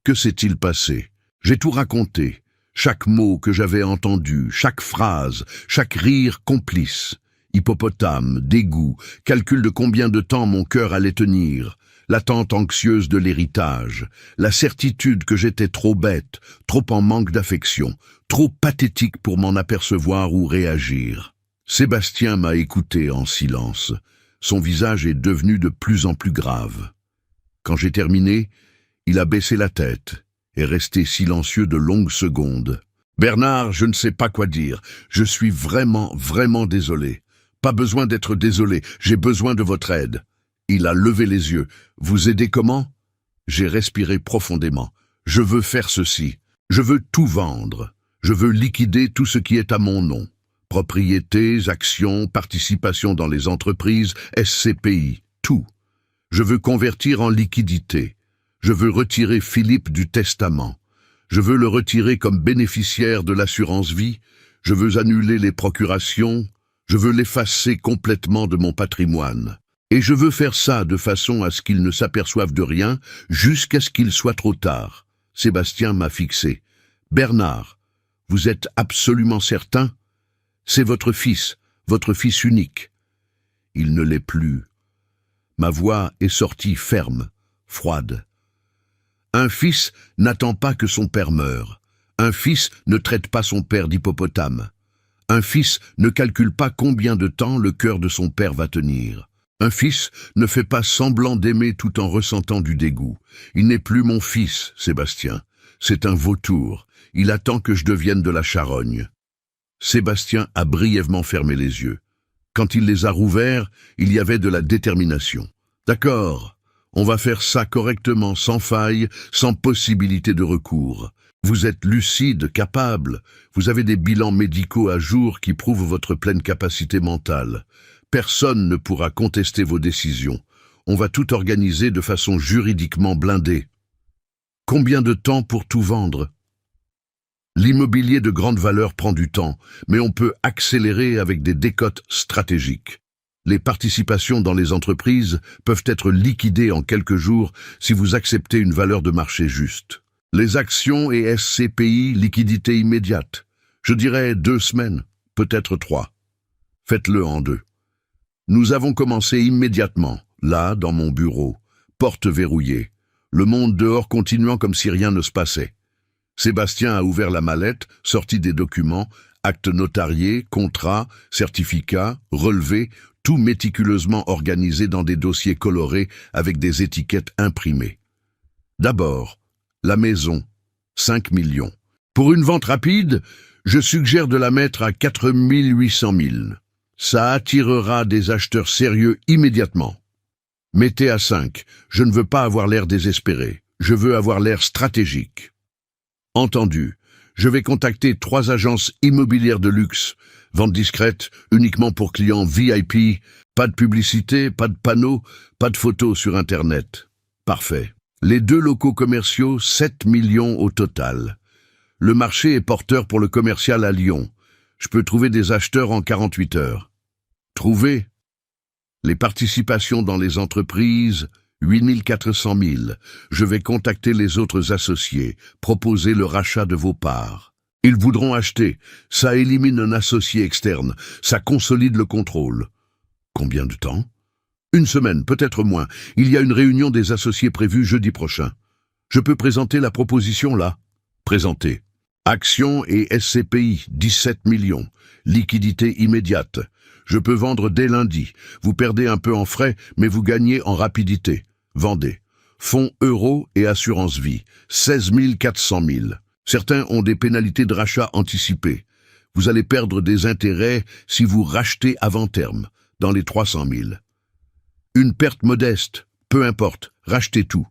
Que s'est-il passé? J'ai tout raconté, chaque mot que j'avais entendu, chaque phrase, chaque rire complice. Hippopotame, dégoût, calcul de combien de temps mon cœur allait tenir, l'attente anxieuse de l'héritage, la certitude que j'étais trop bête, trop en manque d'affection, trop pathétique pour m'en apercevoir ou réagir. Sébastien m'a écouté en silence. Son visage est devenu de plus en plus grave. Quand j'ai terminé, il a baissé la tête et resté silencieux de longues secondes. « Bernard, je ne sais pas quoi dire. Je suis vraiment désolé. Pas besoin d'être désolé, j'ai besoin de votre aide. » Il a levé les yeux. « Vous aider comment ?» J'ai respiré profondément. « Je veux faire ceci. Je veux tout vendre. Je veux liquider tout ce qui est à mon nom. Propriétés, actions, participation dans les entreprises, SCPI, tout. Je veux convertir en liquidité. Je veux retirer Philippe du testament. Je veux le retirer comme bénéficiaire de l'assurance vie. Je veux annuler les procurations. Je veux l'effacer complètement de mon patrimoine. Et je veux faire ça de façon à ce qu'il ne s'aperçoive de rien jusqu'à ce qu'il soit trop tard. » Sébastien m'a fixé. « Bernard, vous êtes absolument certain? C'est votre fils unique. » Il ne l'est plus. Ma voix est sortie ferme, froide. Un fils n'attend pas que son père meure. Un fils ne traite pas son père d'hippopotame. Un fils ne calcule pas combien de temps le cœur de son père va tenir. Un fils ne fait pas semblant d'aimer tout en ressentant du dégoût. Il n'est plus mon fils, Sébastien. C'est un vautour. Il attend que je devienne de la charogne. Sébastien a brièvement fermé les yeux. Quand il les a rouverts, il y avait de la détermination. D'accord, on va faire ça correctement, sans faille, sans possibilité de recours. Vous êtes lucide, capable. Vous avez des bilans médicaux à jour qui prouvent votre pleine capacité mentale. Personne ne pourra contester vos décisions. On va tout organiser de façon juridiquement blindée. Combien de temps pour tout vendre? L'immobilier de grande valeur prend du temps, mais on peut accélérer avec des décotes stratégiques. Les participations dans les entreprises peuvent être liquidées en quelques jours si vous acceptez une valeur de marché juste. Les actions et SCPI, liquidité immédiate. Je dirais 2 semaines, peut-être 3. Faites-le en 2. Nous avons commencé immédiatement, là, dans mon bureau, porte verrouillée, le monde dehors continuant comme si rien ne se passait. Sébastien a ouvert la mallette, sorti des documents, actes notariés, contrats, certificats, relevés, tout méticuleusement organisé dans des dossiers colorés avec des étiquettes imprimées. D'abord, la maison, 5 millions. Pour une vente rapide, je suggère de la mettre à 4 800 000. Ça attirera des acheteurs sérieux immédiatement. Mettez à 5, je ne veux pas avoir l'air désespéré, je veux avoir l'air stratégique. Entendu, je vais contacter 3 agences immobilières de luxe, vente discrète, uniquement pour clients VIP, pas de publicité, pas de panneaux, pas de photos sur Internet. Parfait. Les 2 locaux commerciaux, 7 millions au total. Le marché est porteur pour le commercial à Lyon. Je peux trouver des acheteurs en 48 heures. Trouver les participations dans les entreprises, 8 400 000. Je vais contacter les autres associés, proposer le rachat de vos parts. Ils voudront acheter. Ça élimine un associé externe. Ça consolide le contrôle. Combien de temps? Une semaine, peut-être moins. Il y a une réunion des associés prévue jeudi prochain. Je peux présenter la proposition là. Présenter. Actions et SCPI, 17 millions. Liquidité immédiate. Je peux vendre dès lundi. Vous perdez un peu en frais, mais vous gagnez en rapidité. Vendez. Fonds euros et assurance vie, 16 400 000. Certains ont des pénalités de rachat anticipées. Vous allez perdre des intérêts si vous rachetez avant terme, dans les 300 000. Une perte modeste, peu importe, rachetez tout.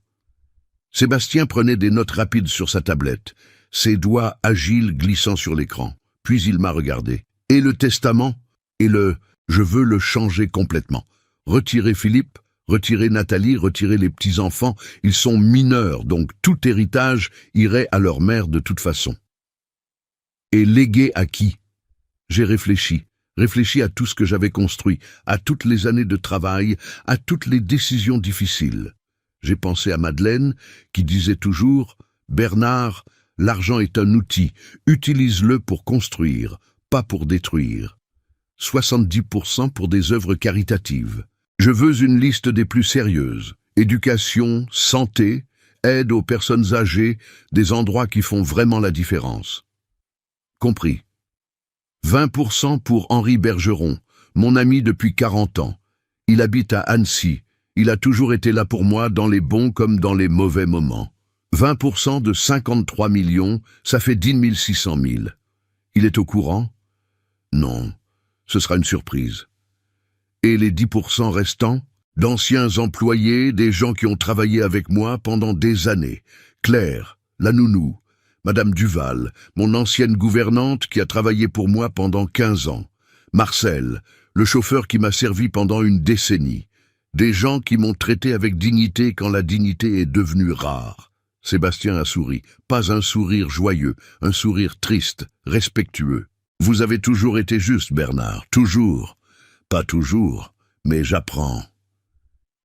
Sébastien prenait des notes rapides sur sa tablette, ses doigts agiles glissant sur l'écran. Puis il m'a regardé. Et le testament? Et je veux le changer complètement. Retirer Philippe, retirer Nathalie, retirer les petits-enfants. Ils sont mineurs, donc tout héritage irait à leur mère de toute façon. Et léguer à qui? J'ai réfléchi à tout ce que j'avais construit, à toutes les années de travail, à toutes les décisions difficiles. J'ai pensé à Madeleine, qui disait toujours « Bernard, l'argent est un outil, utilise-le pour construire, pas pour détruire. » 70% pour des œuvres caritatives. Je veux une liste des plus sérieuses. Éducation, santé, aide aux personnes âgées, des endroits qui font vraiment la différence. Compris. 20% pour Henri Bergeron, mon ami depuis 40 ans. Il habite à Annecy. Il a toujours été là pour moi dans les bons comme dans les mauvais moments. 20% de 53 millions, ça fait 10 600 000. Il est au courant? Non. Ce sera une surprise. Et les 10% restants? D'anciens employés, des gens qui ont travaillé avec moi pendant des années. Claire, la nounou, Madame Duval, mon ancienne gouvernante qui a travaillé pour moi pendant 15 ans. Marcel, le chauffeur qui m'a servi pendant une décennie. Des gens qui m'ont traité avec dignité quand la dignité est devenue rare. Sébastien a souri. Pas un sourire joyeux, un sourire triste, respectueux. Vous avez toujours été juste, Bernard, toujours. Pas toujours, mais j'apprends.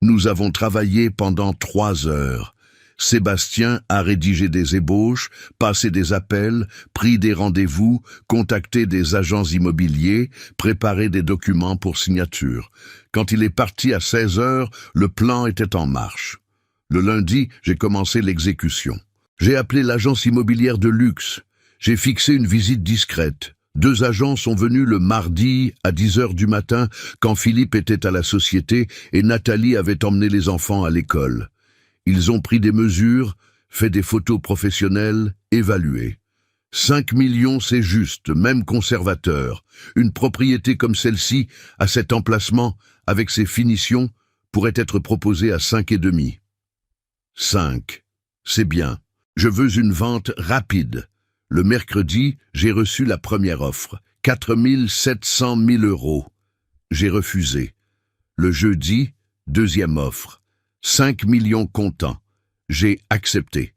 Nous avons travaillé pendant 3 heures. Sébastien a rédigé des ébauches, passé des appels, pris des rendez-vous, contacté des agents immobiliers, préparé des documents pour signature. Quand il est parti à 16 heures, le plan était en marche. Le lundi, j'ai commencé l'exécution. J'ai appelé l'agence immobilière de luxe. J'ai fixé une visite discrète. 2 agents sont venus le mardi à 10 heures du matin quand Philippe était à la société et Nathalie avait emmené les enfants à l'école. Ils ont pris des mesures, fait des photos professionnelles, évalué. 5 millions, c'est juste, même conservateur. Une propriété comme celle-ci, à cet emplacement, avec ses finitions, pourrait être proposée à 5,5. 5. C'est bien. Je veux une vente rapide. Le mercredi, j'ai reçu la première offre, 4 700 000 €. J'ai refusé. Le jeudi, deuxième offre, 5 millions comptant. J'ai accepté.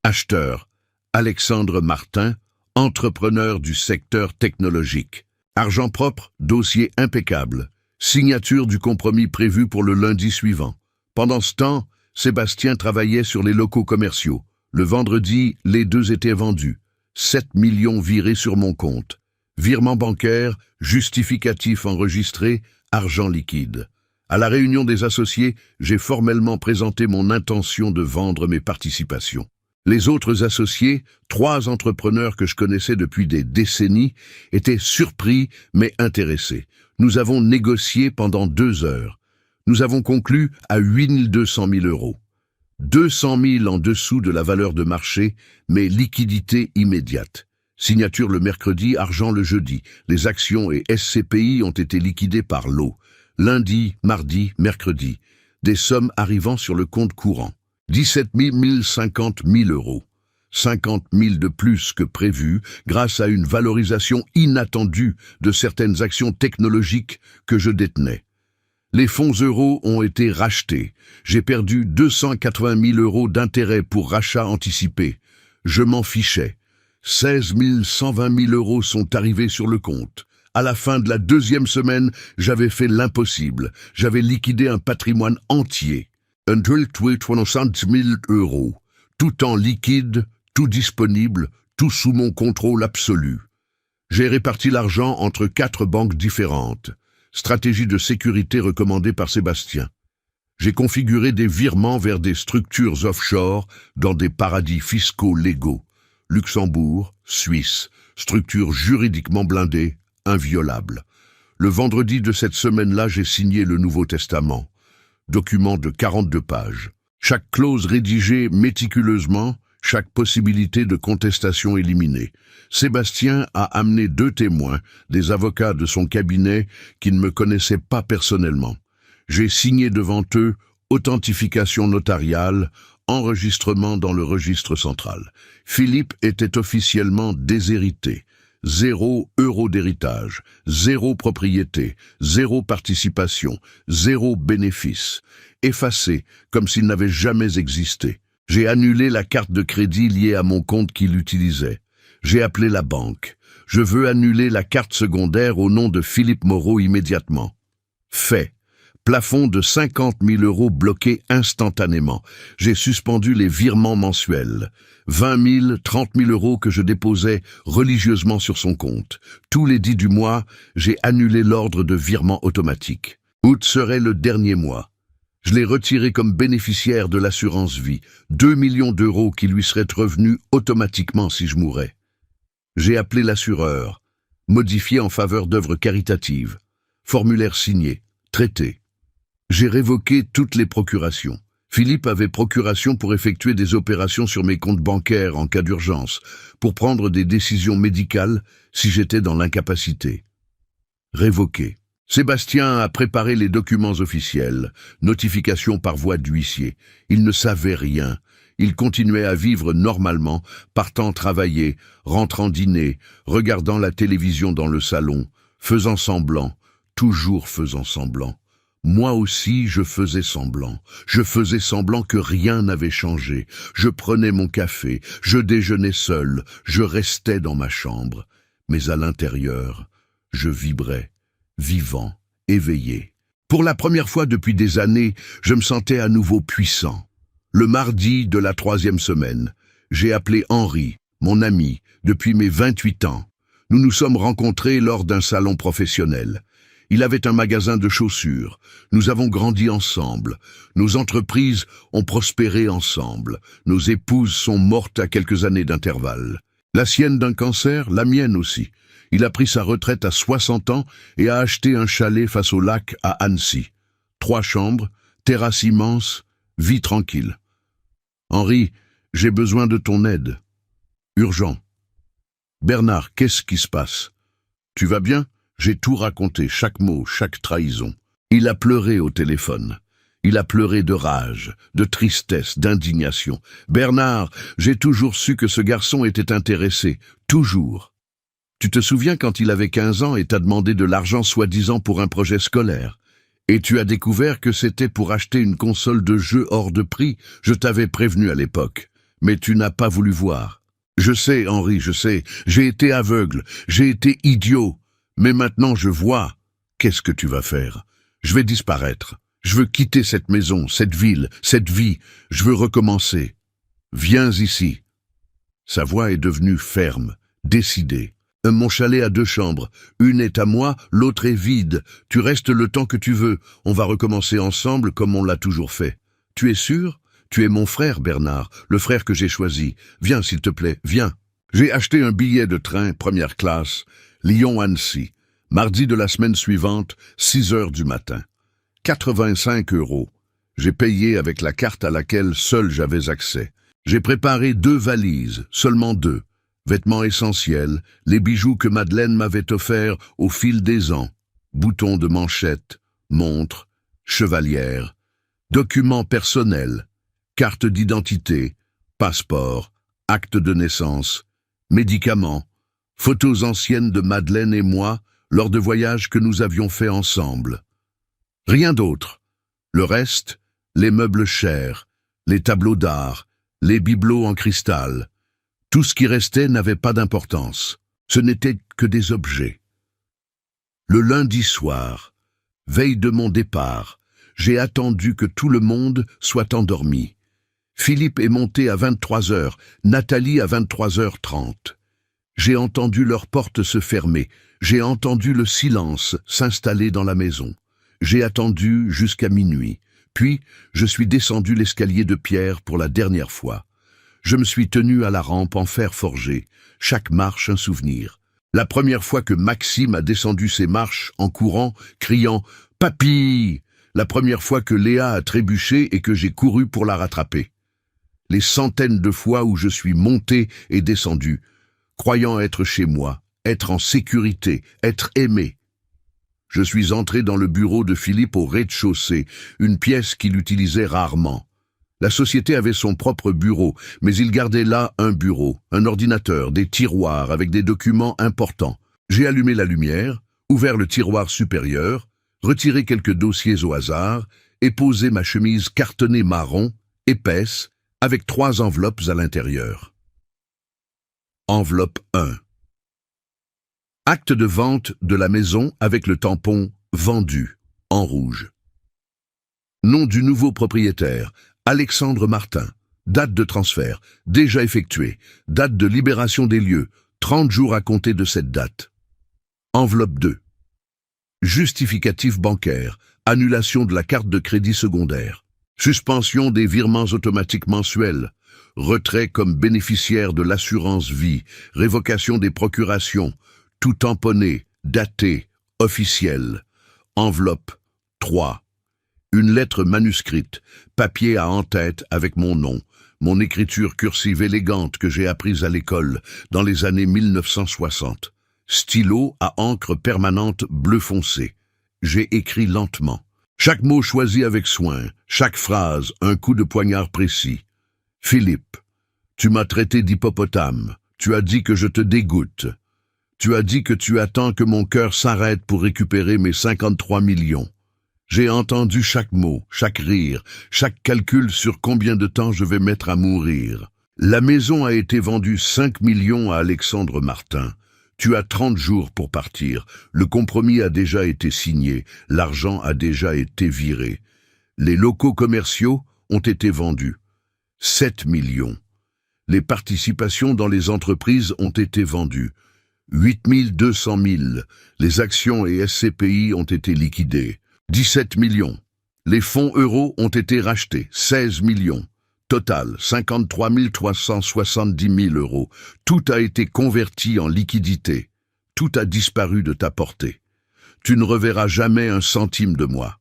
Acheteur, Alexandre Martin, entrepreneur du secteur technologique. Argent propre, dossier impeccable. Signature du compromis prévu pour le lundi suivant. Pendant ce temps, Sébastien travaillait sur les locaux commerciaux. Le vendredi, les 2 étaient vendus. 7 millions virés sur mon compte. Virement bancaire, justificatif enregistré, argent liquide. À la réunion des associés, j'ai formellement présenté mon intention de vendre mes participations. Les autres associés, 3 entrepreneurs que je connaissais depuis des décennies, étaient surpris mais intéressés. Nous avons négocié pendant 2 heures. Nous avons conclu à 8 200 000 €. 200 000 en dessous de la valeur de marché, mais liquidité immédiate. Signature le mercredi, argent le jeudi. Les actions et SCPI ont été liquidées par lot. Lundi, mardi, mercredi. Des sommes arrivant sur le compte courant. 17 000, 50 000 €. 50 000 de plus que prévu grâce à une valorisation inattendue de certaines actions technologiques que je détenais. Les fonds euros ont été rachetés. J'ai perdu 280 000 € d'intérêts pour rachat anticipé. Je m'en fichais. 16 120 000 euros sont arrivés sur le compte. À la fin de la 2e semaine, j'avais fait l'impossible. J'avais liquidé un patrimoine entier. 160 000 euros. Tout en liquide, tout disponible, tout sous mon contrôle absolu. J'ai réparti l'argent entre 4 banques différentes. Stratégie de sécurité recommandée par Sébastien. J'ai configuré des virements vers des structures offshore dans des paradis fiscaux légaux. Luxembourg, Suisse, structure juridiquement blindée, inviolable. Le vendredi de cette semaine-là, j'ai signé le Nouveau Testament. Document de 42 pages. Chaque clause rédigée méticuleusement, chaque possibilité de contestation éliminée. Sébastien a amené 2 témoins, des avocats de son cabinet qui ne me connaissaient pas personnellement. J'ai signé devant eux authentification notariale, enregistrement dans le registre central. Philippe était officiellement déshérité. 0 euro d'héritage, 0 propriété, 0 participation, 0 bénéfice. Effacé, comme s'il n'avait jamais existé. J'ai annulé la carte de crédit liée à mon compte qu'il utilisait. J'ai appelé la banque. Je veux annuler la carte secondaire au nom de Philippe Moreau immédiatement. Fait. Plafond de 50 000 euros bloqué instantanément. J'ai suspendu les virements mensuels. 20 000, 30 000 euros que je déposais religieusement sur son compte. Tous les 10 du mois, j'ai annulé l'ordre de virement automatique. Août serait le dernier mois. Je l'ai retiré comme bénéficiaire de l'assurance vie. 2 millions d'euros qui lui seraient revenus automatiquement si je mourais. J'ai appelé l'assureur. Modifié en faveur d'œuvres caritatives. Formulaire signé. Traité. J'ai révoqué toutes les procurations. Philippe avait procuration pour effectuer des opérations sur mes comptes bancaires en cas d'urgence, pour prendre des décisions médicales si j'étais dans l'incapacité. Révoqué. Sébastien a préparé les documents officiels, notification par voie d'huissier. Il ne savait rien. Il continuait à vivre normalement, partant travailler, rentrant dîner, regardant la télévision dans le salon, faisant semblant, toujours faisant semblant. Moi aussi, je faisais semblant. Je faisais semblant que rien n'avait changé. Je prenais mon café, je déjeunais seul, je restais dans ma chambre. Mais à l'intérieur, je vibrais, vivant, éveillé. Pour la première fois depuis des années, je me sentais à nouveau puissant. Le mardi de la 3e semaine, j'ai appelé Henri, mon ami, depuis mes 28 ans. Nous nous sommes rencontrés lors d'un salon professionnel. Il avait un magasin de chaussures. Nous avons grandi ensemble. Nos entreprises ont prospéré ensemble. Nos épouses sont mortes à quelques années d'intervalle. La sienne d'un cancer, la mienne aussi. Il a pris sa retraite à 60 ans et a acheté un chalet face au lac à Annecy. 3 chambres, terrasse immense, vie tranquille. Henri, j'ai besoin de ton aide. Urgent. Bernard, qu'est-ce qui se passe? Tu vas bien? J'ai tout raconté, chaque mot, chaque trahison. Il a pleuré au téléphone. Il a pleuré de rage, de tristesse, d'indignation. Bernard, j'ai toujours su que ce garçon était intéressé. Toujours. Tu te souviens quand il avait 15 ans et t'a demandé de l'argent soi-disant pour un projet scolaire? Et tu as découvert que c'était pour acheter une console de jeu hors de prix. Je t'avais prévenu à l'époque. Mais tu n'as pas voulu voir. Je sais, Henri, je sais. J'ai été aveugle. J'ai été idiot. Mais maintenant je vois. Qu'est-ce que tu vas faire? Je vais disparaître. Je veux quitter cette maison, cette ville, cette vie. Je veux recommencer. Viens ici. Sa voix est devenue ferme, décidée. Mon chalet a 2 chambres. Une est à moi, l'autre est vide. Tu restes le temps que tu veux. On va recommencer ensemble comme on l'a toujours fait. Tu es sûr? Tu es mon frère, Bernard, le frère que j'ai choisi. Viens, s'il te plaît, viens. J'ai acheté un billet de train, première classe, Lyon-Annecy, mardi de la semaine suivante, 6 heures du matin. 85 euros. J'ai payé avec la carte à laquelle seul j'avais accès. J'ai préparé 2 valises, seulement 2. Vêtements essentiels, les bijoux que Madeleine m'avait offerts au fil des ans. Boutons de manchette, montre, chevalière. Documents personnels, carte d'identité, passeport, acte de naissance, médicaments, photos anciennes de Madeleine et moi lors de voyages que nous avions faits ensemble. Rien d'autre. Le reste, les meubles chers, les tableaux d'art, les bibelots en cristal. Tout ce qui restait n'avait pas d'importance. Ce n'était que des objets. Le lundi soir, veille de mon départ, j'ai attendu que tout le monde soit endormi. Philippe est monté à 23h, Nathalie à 23h30. J'ai entendu leurs portes se fermer, j'ai entendu le silence s'installer dans la maison. J'ai attendu jusqu'à minuit, puis je suis descendu l'escalier de pierre pour la dernière fois. Je me suis tenu à la rampe en fer forgé, chaque marche un souvenir. La première fois que Maxime a descendu ses marches en courant, criant « Papy !» La première fois que Léa a trébuché et que j'ai couru pour la rattraper. Les centaines de fois où je suis monté et descendu, croyant être chez moi, être en sécurité, être aimé. Je suis entré dans le bureau de Philippe au rez-de-chaussée, une pièce qu'il utilisait rarement. La société avait son propre bureau, mais il gardait là un bureau, un ordinateur, des tiroirs avec des documents importants. J'ai allumé la lumière, ouvert le tiroir supérieur, retiré quelques dossiers au hasard et posé ma chemise cartonnée marron, épaisse, avec 3 enveloppes à l'intérieur. Enveloppe 1. Acte de vente de la maison avec le tampon « Vendu » en rouge. Nom du nouveau propriétaire, Alexandre Martin. Date de transfert, déjà effectuée. Date de libération des lieux, 30 jours à compter de cette date. Enveloppe 2. Justificatif bancaire, annulation de la carte de crédit secondaire. Suspension des virements automatiques mensuels. Retrait comme bénéficiaire de l'assurance vie. Révocation des procurations. Tout tamponné, daté, officiel. Enveloppe 3. Une lettre manuscrite, papier à en-tête avec mon nom, mon écriture cursive élégante que j'ai apprise à l'école dans les années 1960. Stylo à encre permanente bleu foncé. J'ai écrit lentement. Chaque mot choisi avec soin, chaque phrase un coup de poignard précis. Philippe, tu m'as traité d'hippopotame, tu as dit que je te dégoûte. Tu as dit que tu attends que mon cœur s'arrête pour récupérer mes 53 millions. J'ai entendu chaque mot, chaque rire, chaque calcul sur combien de temps je vais mettre à mourir. La maison a été vendue 5 millions à Alexandre Martin. Tu as 30 jours pour partir. Le compromis a déjà été signé. L'argent a déjà été viré. Les locaux commerciaux ont été vendus. 7 millions. Les participations dans les entreprises ont été vendues. 8 200 000. Les actions et SCPI ont été liquidées. 17 millions. Les fonds euros ont été rachetés. 16 millions. Total, 53 370 000 euros. Tout a été converti en liquidité. Tout a disparu de ta portée. Tu ne reverras jamais un centime de moi.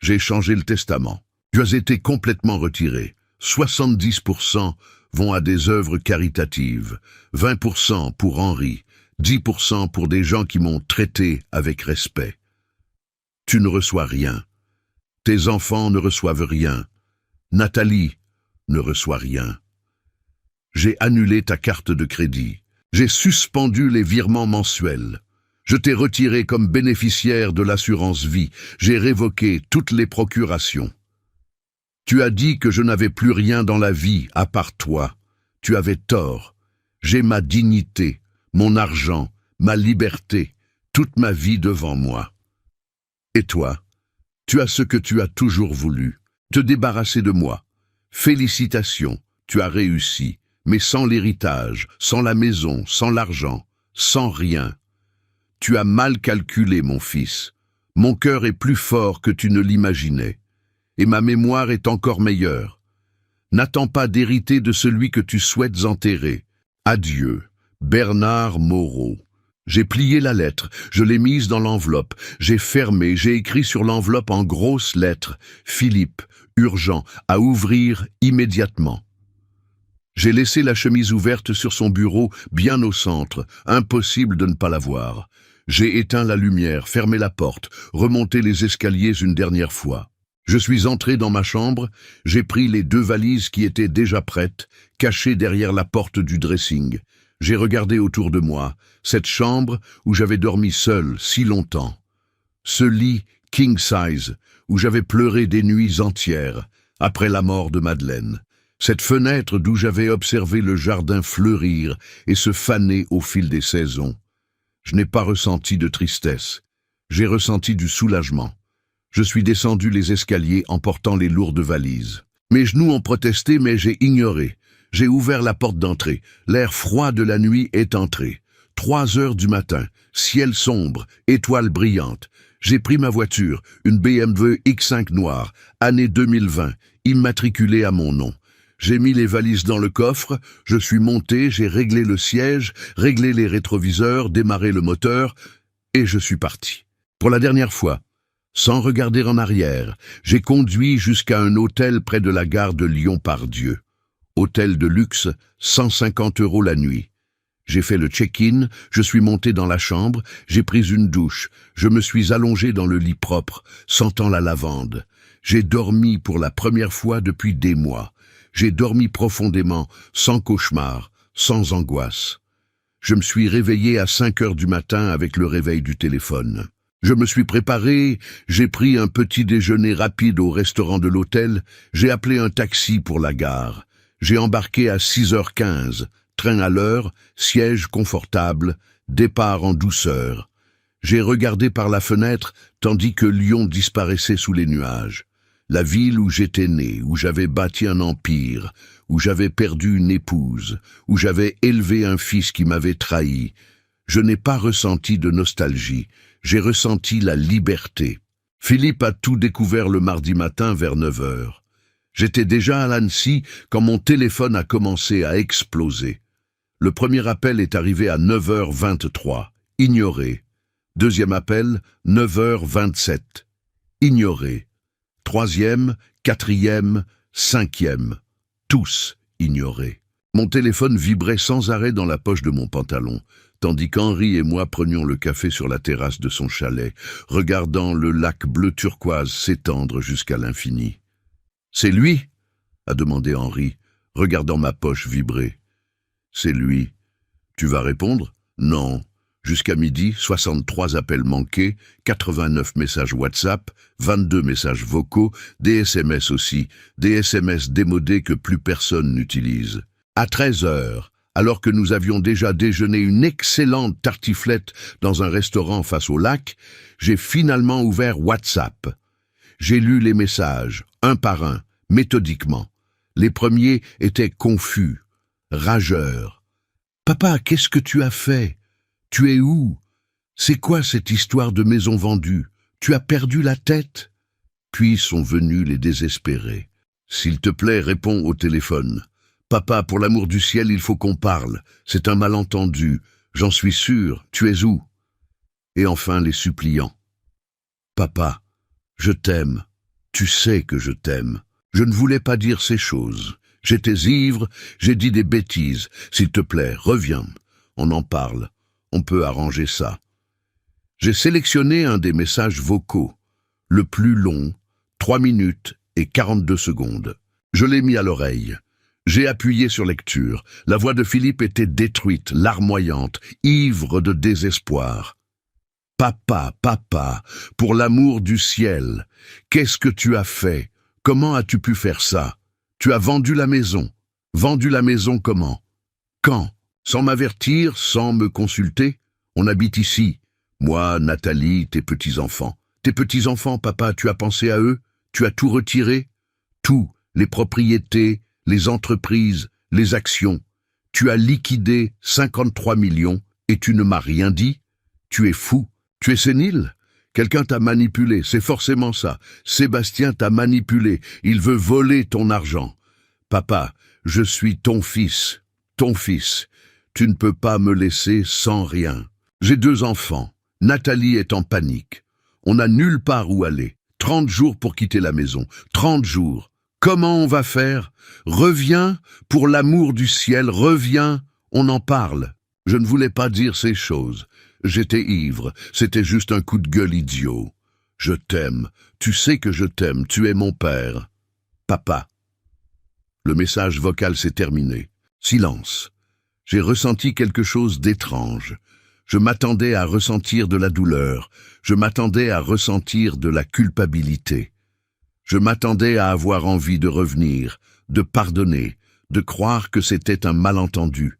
J'ai changé le testament. Tu as été complètement retiré. 70% vont à des œuvres caritatives. 20% pour Henri. 10% pour des gens qui m'ont traité avec respect. Tu ne reçois rien. Tes enfants ne reçoivent rien. Nathalie ne reçoit rien. J'ai annulé ta carte de crédit. J'ai suspendu les virements mensuels. Je t'ai retiré comme bénéficiaire de l'assurance vie. J'ai révoqué toutes les procurations. Tu as dit que je n'avais plus rien dans la vie à part toi. Tu avais tort. J'ai ma dignité, mon argent, ma liberté, toute ma vie devant moi. Et toi, tu as ce que tu as toujours voulu, te débarrasser de moi. Félicitations, tu as réussi, mais sans l'héritage, sans la maison, sans l'argent, sans rien. Tu as mal calculé, mon fils. Mon cœur est plus fort que tu ne l'imaginais, et ma mémoire est encore meilleure. N'attends pas d'hériter de celui que tu souhaites enterrer. Adieu, Bernard Moreau. J'ai plié la lettre, je l'ai mise dans l'enveloppe, j'ai fermé, j'ai écrit sur l'enveloppe en grosses lettres « Philippe, urgent, à ouvrir immédiatement ». J'ai laissé la chemise ouverte sur son bureau, bien au centre, impossible de ne pas la voir. J'ai éteint la lumière, fermé la porte, remonté les escaliers une dernière fois. Je suis entré dans ma chambre, j'ai pris les 2 valises qui étaient déjà prêtes, cachées derrière la porte du dressing. J'ai regardé autour de moi, cette chambre où j'avais dormi seul si longtemps. Ce lit king size où j'avais pleuré des nuits entières après la mort de Madeleine. Cette fenêtre d'où j'avais observé le jardin fleurir et se faner au fil des saisons. Je n'ai pas ressenti de tristesse. J'ai ressenti du soulagement. Je suis descendu les escaliers en portant les lourdes valises. Mes genoux ont protesté, mais j'ai ignoré. J'ai ouvert la porte d'entrée. L'air froid de la nuit est entré. 3 heures du matin, ciel sombre, étoiles brillantes. J'ai pris ma voiture, une BMW X5 noire, année 2020, immatriculée à mon nom. J'ai mis les valises dans le coffre, je suis monté, j'ai réglé le siège, réglé les rétroviseurs, démarré le moteur, et je suis parti. Pour la dernière fois, sans regarder en arrière, j'ai conduit jusqu'à un hôtel près de la gare de Lyon-Part-Dieu. Hôtel de luxe, 150 € la nuit. J'ai fait le check-in, je suis monté dans la chambre, j'ai pris une douche, je me suis allongé dans le lit propre, sentant la lavande. J'ai dormi pour la première fois depuis des mois. J'ai dormi profondément, sans cauchemar, sans angoisse. Je me suis réveillé à 5 heures du matin avec le réveil du téléphone. Je me suis préparé, j'ai pris un petit déjeuner rapide au restaurant de l'hôtel, j'ai appelé un taxi pour la gare. J'ai embarqué à 6h15, train à l'heure, siège confortable, départ en douceur. J'ai regardé par la fenêtre tandis que Lyon disparaissait sous les nuages. La ville où j'étais né, où j'avais bâti un empire, où j'avais perdu une épouse, où j'avais élevé un fils qui m'avait trahi. Je n'ai pas ressenti de nostalgie, j'ai ressenti la liberté. Philippe a tout découvert le mardi matin vers 9h. J'étais déjà à l'Annecy quand mon téléphone a commencé à exploser. Le premier appel est arrivé à 9h23. Ignoré. Deuxième appel, 9h27. Ignoré. Troisième, quatrième, cinquième. Tous ignorés. Mon téléphone vibrait sans arrêt dans la poche de mon pantalon, tandis qu'Henri et moi prenions le café sur la terrasse de son chalet, regardant le lac bleu turquoise s'étendre jusqu'à l'infini. « C'est lui ?» a demandé Henri, regardant ma poche vibrer. « C'est lui. Tu vas répondre ? » ?»« Non. » Jusqu'à midi, 63 appels manqués, 89 messages WhatsApp, 22 messages vocaux, des SMS aussi, des SMS démodés que plus personne n'utilise. À 13h, alors que nous avions déjà déjeuné une excellente tartiflette dans un restaurant face au lac, j'ai finalement ouvert WhatsApp. J'ai lu les messages, un par un, méthodiquement. Les premiers étaient confus, rageurs. « Papa, qu'est-ce que tu as fait ? Tu es où? C'est quoi cette histoire de maison vendue? Tu as perdu la tête ?» Puis sont venus les désespérés. « S'il te plaît, réponds au téléphone. Papa, pour l'amour du ciel, il faut qu'on parle. C'est un malentendu. J'en suis sûr. Tu es où ?» Et enfin les suppliants. « Papa, je t'aime. Tu sais que je t'aime. Je ne voulais pas dire ces choses. J'étais ivre, j'ai dit des bêtises. S'il te plaît, reviens. On en parle. On peut arranger ça. » J'ai sélectionné un des messages vocaux, le plus long, 3 minutes et 42 secondes. Je l'ai mis à l'oreille. J'ai appuyé sur lecture. La voix de Philippe était détruite, larmoyante, ivre de désespoir. « Papa, papa, pour l'amour du ciel, qu'est-ce que tu as fait? Comment as-tu pu faire ça? Tu as vendu la maison. Vendu la maison comment? Quand? Sans m'avertir, sans me consulter? On habite ici. Moi, Nathalie, tes petits-enfants. Tes petits-enfants, papa, tu as pensé à eux? Tu as tout retiré? Tout, les propriétés, les entreprises, les actions. Tu as liquidé 53 millions et tu ne m'as rien dit? Tu es fou. Tu es sénile? Quelqu'un t'a manipulé, c'est forcément ça. Sébastien t'a manipulé. Il veut voler ton argent. Papa, je suis ton fils. Ton fils. Tu ne peux pas me laisser sans rien. J'ai 2 enfants. Nathalie est en panique. On n'a nulle part où aller. 30 jours pour quitter la maison. 30 jours. Comment on va faire? Reviens, pour l'amour du ciel, reviens. On en parle. Je ne voulais pas dire ces choses. J'étais ivre. C'était juste un coup de gueule idiot. Je t'aime. Tu sais que je t'aime. Tu es mon père. Papa. Le message vocal s'est terminé. Silence. J'ai ressenti quelque chose d'étrange. Je m'attendais à ressentir de la douleur. Je m'attendais à ressentir de la culpabilité. Je m'attendais à avoir envie de revenir, de pardonner, de croire que c'était un malentendu.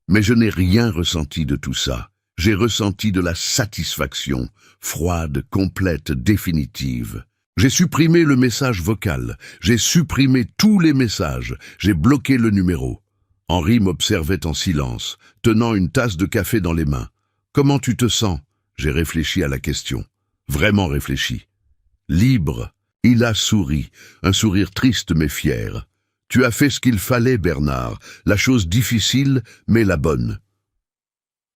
Mais je n'ai rien ressenti de tout ça. J'ai ressenti de la satisfaction, froide, complète, définitive. J'ai supprimé le message vocal, j'ai supprimé tous les messages, j'ai bloqué le numéro. Henri m'observait en silence, tenant une tasse de café dans les mains. « Comment tu te sens ?» J'ai réfléchi à la question. Vraiment réfléchi. « Libre !» Il a souri, un sourire triste mais fier. « Tu as fait ce qu'il fallait, Bernard, la chose difficile, mais la bonne. »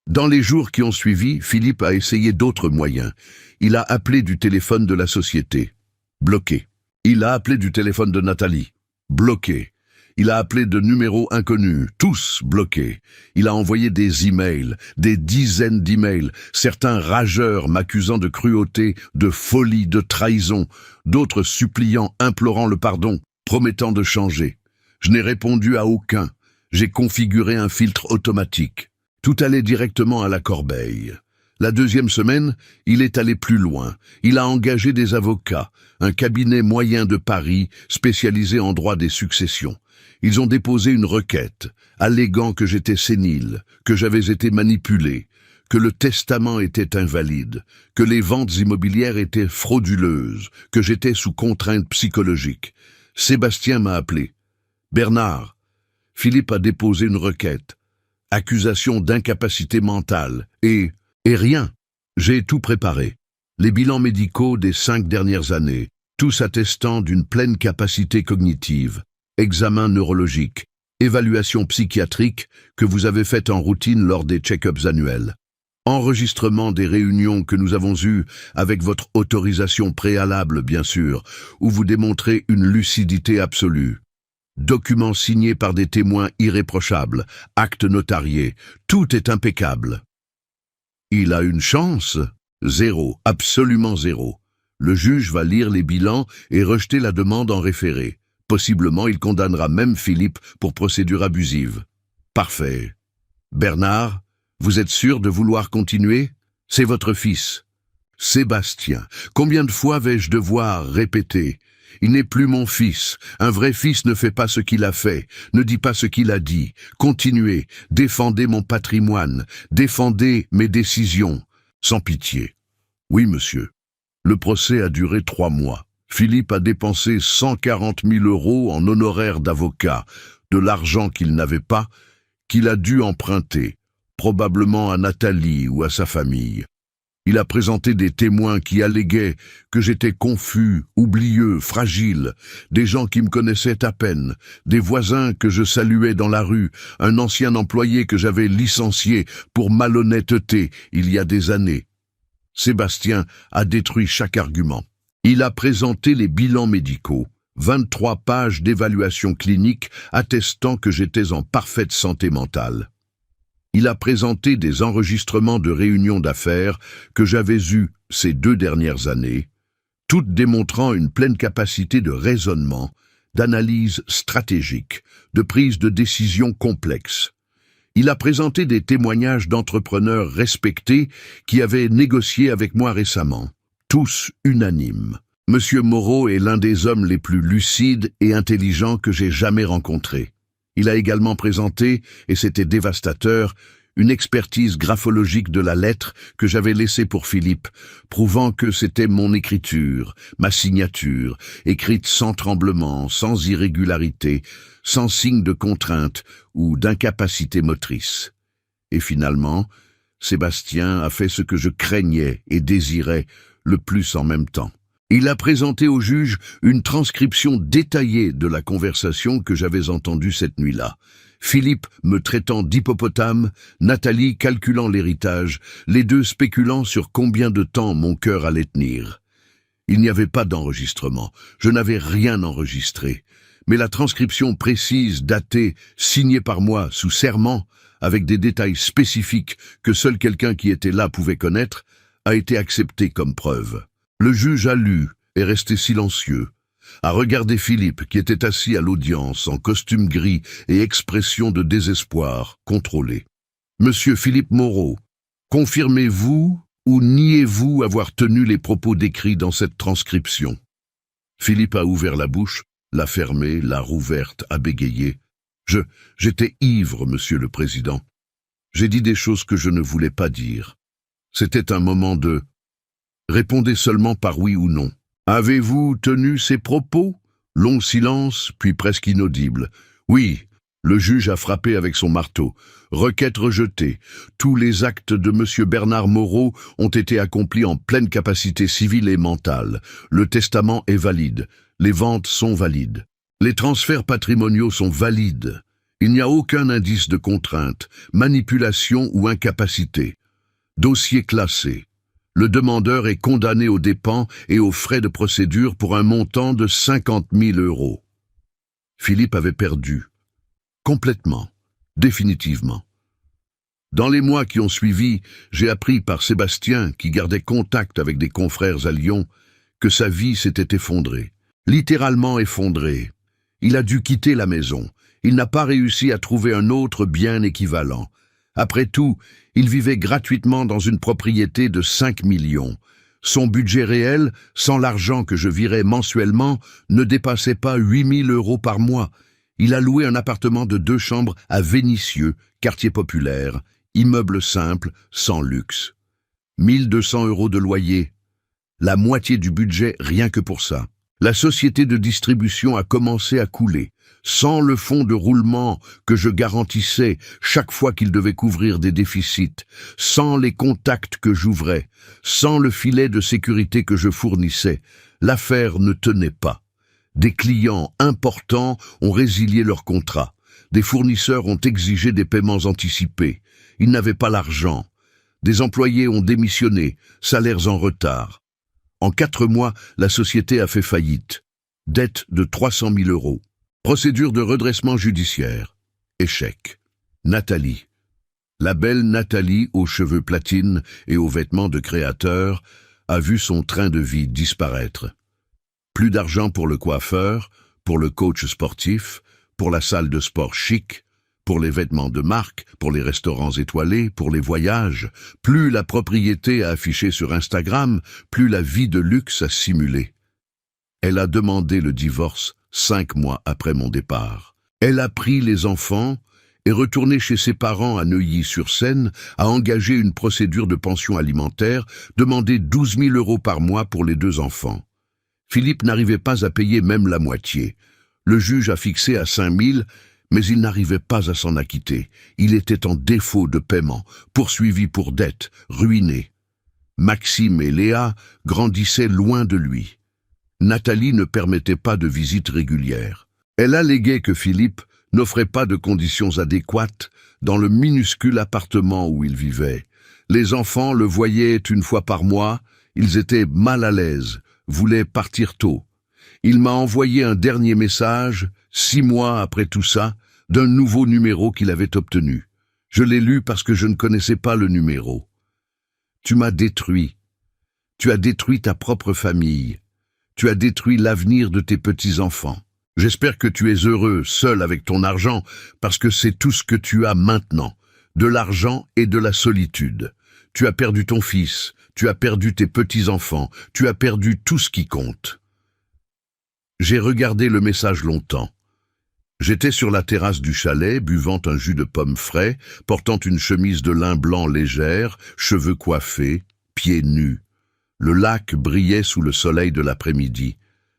Dans les jours qui ont suivi, Philippe a essayé d'autres moyens. Il a appelé du téléphone de la société. Bloqué. Il a appelé du téléphone de Nathalie. Bloqué. Il a appelé de numéros inconnus, tous bloqués. Il a envoyé des emails, des dizaines d'emails, certains rageurs m'accusant de cruauté, de folie, de trahison, d'autres suppliant, implorant le pardon, promettant de changer. Je n'ai répondu à aucun. J'ai configuré un filtre automatique. Tout allait directement à la corbeille. La deuxième semaine, il est allé plus loin. Il a engagé des avocats, un cabinet moyen de Paris spécialisé en droit des successions. Ils ont déposé une requête, alléguant que j'étais sénile, que j'avais été manipulé, que le testament était invalide, que les ventes immobilières étaient frauduleuses, que j'étais sous contrainte psychologique. Sébastien m'a appelé. « Bernard, Philippe a déposé une requête. Accusation d'incapacité mentale et rien. J'ai tout préparé. Les bilans médicaux des 5 dernières années, tous attestant d'une pleine capacité cognitive, examen neurologique, évaluation psychiatrique que vous avez faite en routine lors des check-ups annuels, enregistrement des réunions que nous avons eues avec votre autorisation préalable, bien sûr, où vous démontrez une lucidité absolue. Documents signés par des témoins irréprochables, actes notariés, tout est impeccable. Il a une chance? Zéro, absolument zéro. Le juge va lire les bilans et rejeter la demande en référé. Possiblement, il condamnera même Philippe pour procédure abusive. Parfait. Bernard, vous êtes sûr de vouloir continuer? C'est votre fils. Sébastien, combien de fois vais-je devoir répéter? Il n'est plus mon fils. Un vrai fils ne fait pas ce qu'il a fait, ne dit pas ce qu'il a dit. Continuez, défendez mon patrimoine, défendez mes décisions. Sans pitié. Oui, monsieur. Le procès a duré 3 mois. Philippe a dépensé 140 000 € en honoraires d'avocat, de l'argent qu'il n'avait pas, qu'il a dû emprunter, probablement à Nathalie ou à sa famille. Il a présenté des témoins qui alléguaient que j'étais confus, oublieux, fragile, des gens qui me connaissaient à peine, des voisins que je saluais dans la rue, un ancien employé que j'avais licencié pour malhonnêteté il y a des années. Sébastien a détruit chaque argument. Il a présenté les bilans médicaux, 23 pages d'évaluation clinique attestant que j'étais en parfaite santé mentale. Il a présenté des enregistrements de réunions d'affaires que j'avais eus ces 2 dernières années, toutes démontrant une pleine capacité de raisonnement, d'analyse stratégique, de prise de décision complexe. Il a présenté des témoignages d'entrepreneurs respectés qui avaient négocié avec moi récemment, tous unanimes. Monsieur Moreau est l'un des hommes les plus lucides et intelligents que j'ai jamais rencontrés. Il a également présenté, et c'était dévastateur, une expertise graphologique de la lettre que j'avais laissée pour Philippe, prouvant que c'était mon écriture, ma signature, écrite sans tremblement, sans irrégularité, sans signe de contrainte ou d'incapacité motrice. Et finalement, Sébastien a fait ce que je craignais et désirais le plus en même temps. Il a présenté au juge une transcription détaillée de la conversation que j'avais entendue cette nuit-là. Philippe me traitant d'hippopotame, Nathalie calculant l'héritage, les deux spéculant sur combien de temps mon cœur allait tenir. Il n'y avait pas d'enregistrement, je n'avais rien enregistré, mais la transcription précise, datée, signée par moi sous serment, avec des détails spécifiques que seul quelqu'un qui était là pouvait connaître, a été acceptée comme preuve. Le juge a lu et resté silencieux, a regardé Philippe qui était assis à l'audience en costume gris et expression de désespoir contrôlée. « Monsieur Philippe Moreau, confirmez-vous ou niez-vous avoir tenu les propos décrits dans cette transcription ?» Philippe a ouvert la bouche, l'a fermée, l'a rouverte, a bégayé. J'étais ivre, monsieur le président. J'ai dit des choses que je ne voulais pas dire. C'était un moment de... Répondez seulement par oui ou non. Avez-vous tenu ces propos? Long silence, puis presque inaudible. Oui, le juge a frappé avec son marteau. Requête rejetée. Tous les actes de M. Bernard Moreau ont été accomplis en pleine capacité civile et mentale. Le testament est valide. Les ventes sont valides. Les transferts patrimoniaux sont valides. Il n'y a aucun indice de contrainte, manipulation ou incapacité. Dossier classé. Le demandeur est condamné aux dépens et aux frais de procédure pour un montant de 50 000 €. Philippe avait perdu. Complètement. Définitivement. Dans les mois qui ont suivi, j'ai appris par Sébastien, qui gardait contact avec des confrères à Lyon, que sa vie s'était effondrée. Littéralement effondrée. Il a dû quitter la maison. Il n'a pas réussi à trouver un autre bien équivalent. Après tout, il vivait gratuitement dans une propriété de 5 millions. Son budget réel, sans l'argent que je virais mensuellement, ne dépassait pas 8 000 € par mois. Il a loué un appartement de 2 chambres à Vénissieux, quartier populaire, immeuble simple, sans luxe. 1 200 € de loyer, la moitié du budget rien que pour ça. La société de distribution a commencé à couler, sans le fonds de roulement que je garantissais chaque fois qu'il devait couvrir des déficits, sans les contacts que j'ouvrais, sans le filet de sécurité que je fournissais. L'affaire ne tenait pas. Des clients importants ont résilié leur contrat. Des fournisseurs ont exigé des paiements anticipés. Ils n'avaient pas l'argent. Des employés ont démissionné, salaires en retard. En 4 mois, la société a fait faillite. Dette de 300 000 €. Procédure de redressement judiciaire. Échec. Nathalie. La belle Nathalie, aux cheveux platine et aux vêtements de créateur, a vu son train de vie disparaître. Plus d'argent pour le coiffeur, pour le coach sportif, pour la salle de sport chic, pour les vêtements de marque, pour les restaurants étoilés, pour les voyages. Plus la propriété à afficher sur Instagram, plus la vie de luxe à simuler. Elle a demandé le divorce 5 mois après mon départ. Elle a pris les enfants et retourné chez ses parents à Neuilly-sur-Seine, a engagé une procédure de pension alimentaire, demandé 12 000 € par mois pour les 2 enfants. Philippe n'arrivait pas à payer même la moitié. Le juge a fixé à 5 000, mais il n'arrivait pas à s'en acquitter. Il était en défaut de paiement, poursuivi pour dette, ruiné. Maxime et Léa grandissaient loin de lui. Nathalie ne permettait pas de visites régulières. Elle alléguait que Philippe n'offrait pas de conditions adéquates dans le minuscule appartement où il vivait. Les enfants le voyaient une fois par mois, ils étaient mal à l'aise, voulaient partir tôt. Il m'a envoyé un dernier message, 6 mois après tout ça, d'un nouveau numéro qu'il avait obtenu. Je l'ai lu parce que je ne connaissais pas le numéro. Tu m'as détruit. Tu as détruit ta propre famille. Tu as détruit l'avenir de tes petits-enfants. J'espère que tu es heureux, seul avec ton argent, parce que c'est tout ce que tu as maintenant, de l'argent et de la solitude. Tu as perdu ton fils, tu as perdu tes petits-enfants, tu as perdu tout ce qui compte. J'ai regardé le message longtemps. J'étais sur la terrasse du chalet, buvant un jus de pomme frais, portant une chemise de lin blanc légère, cheveux coiffés, pieds nus. Le lac brillait sous le soleil de l'après-midi.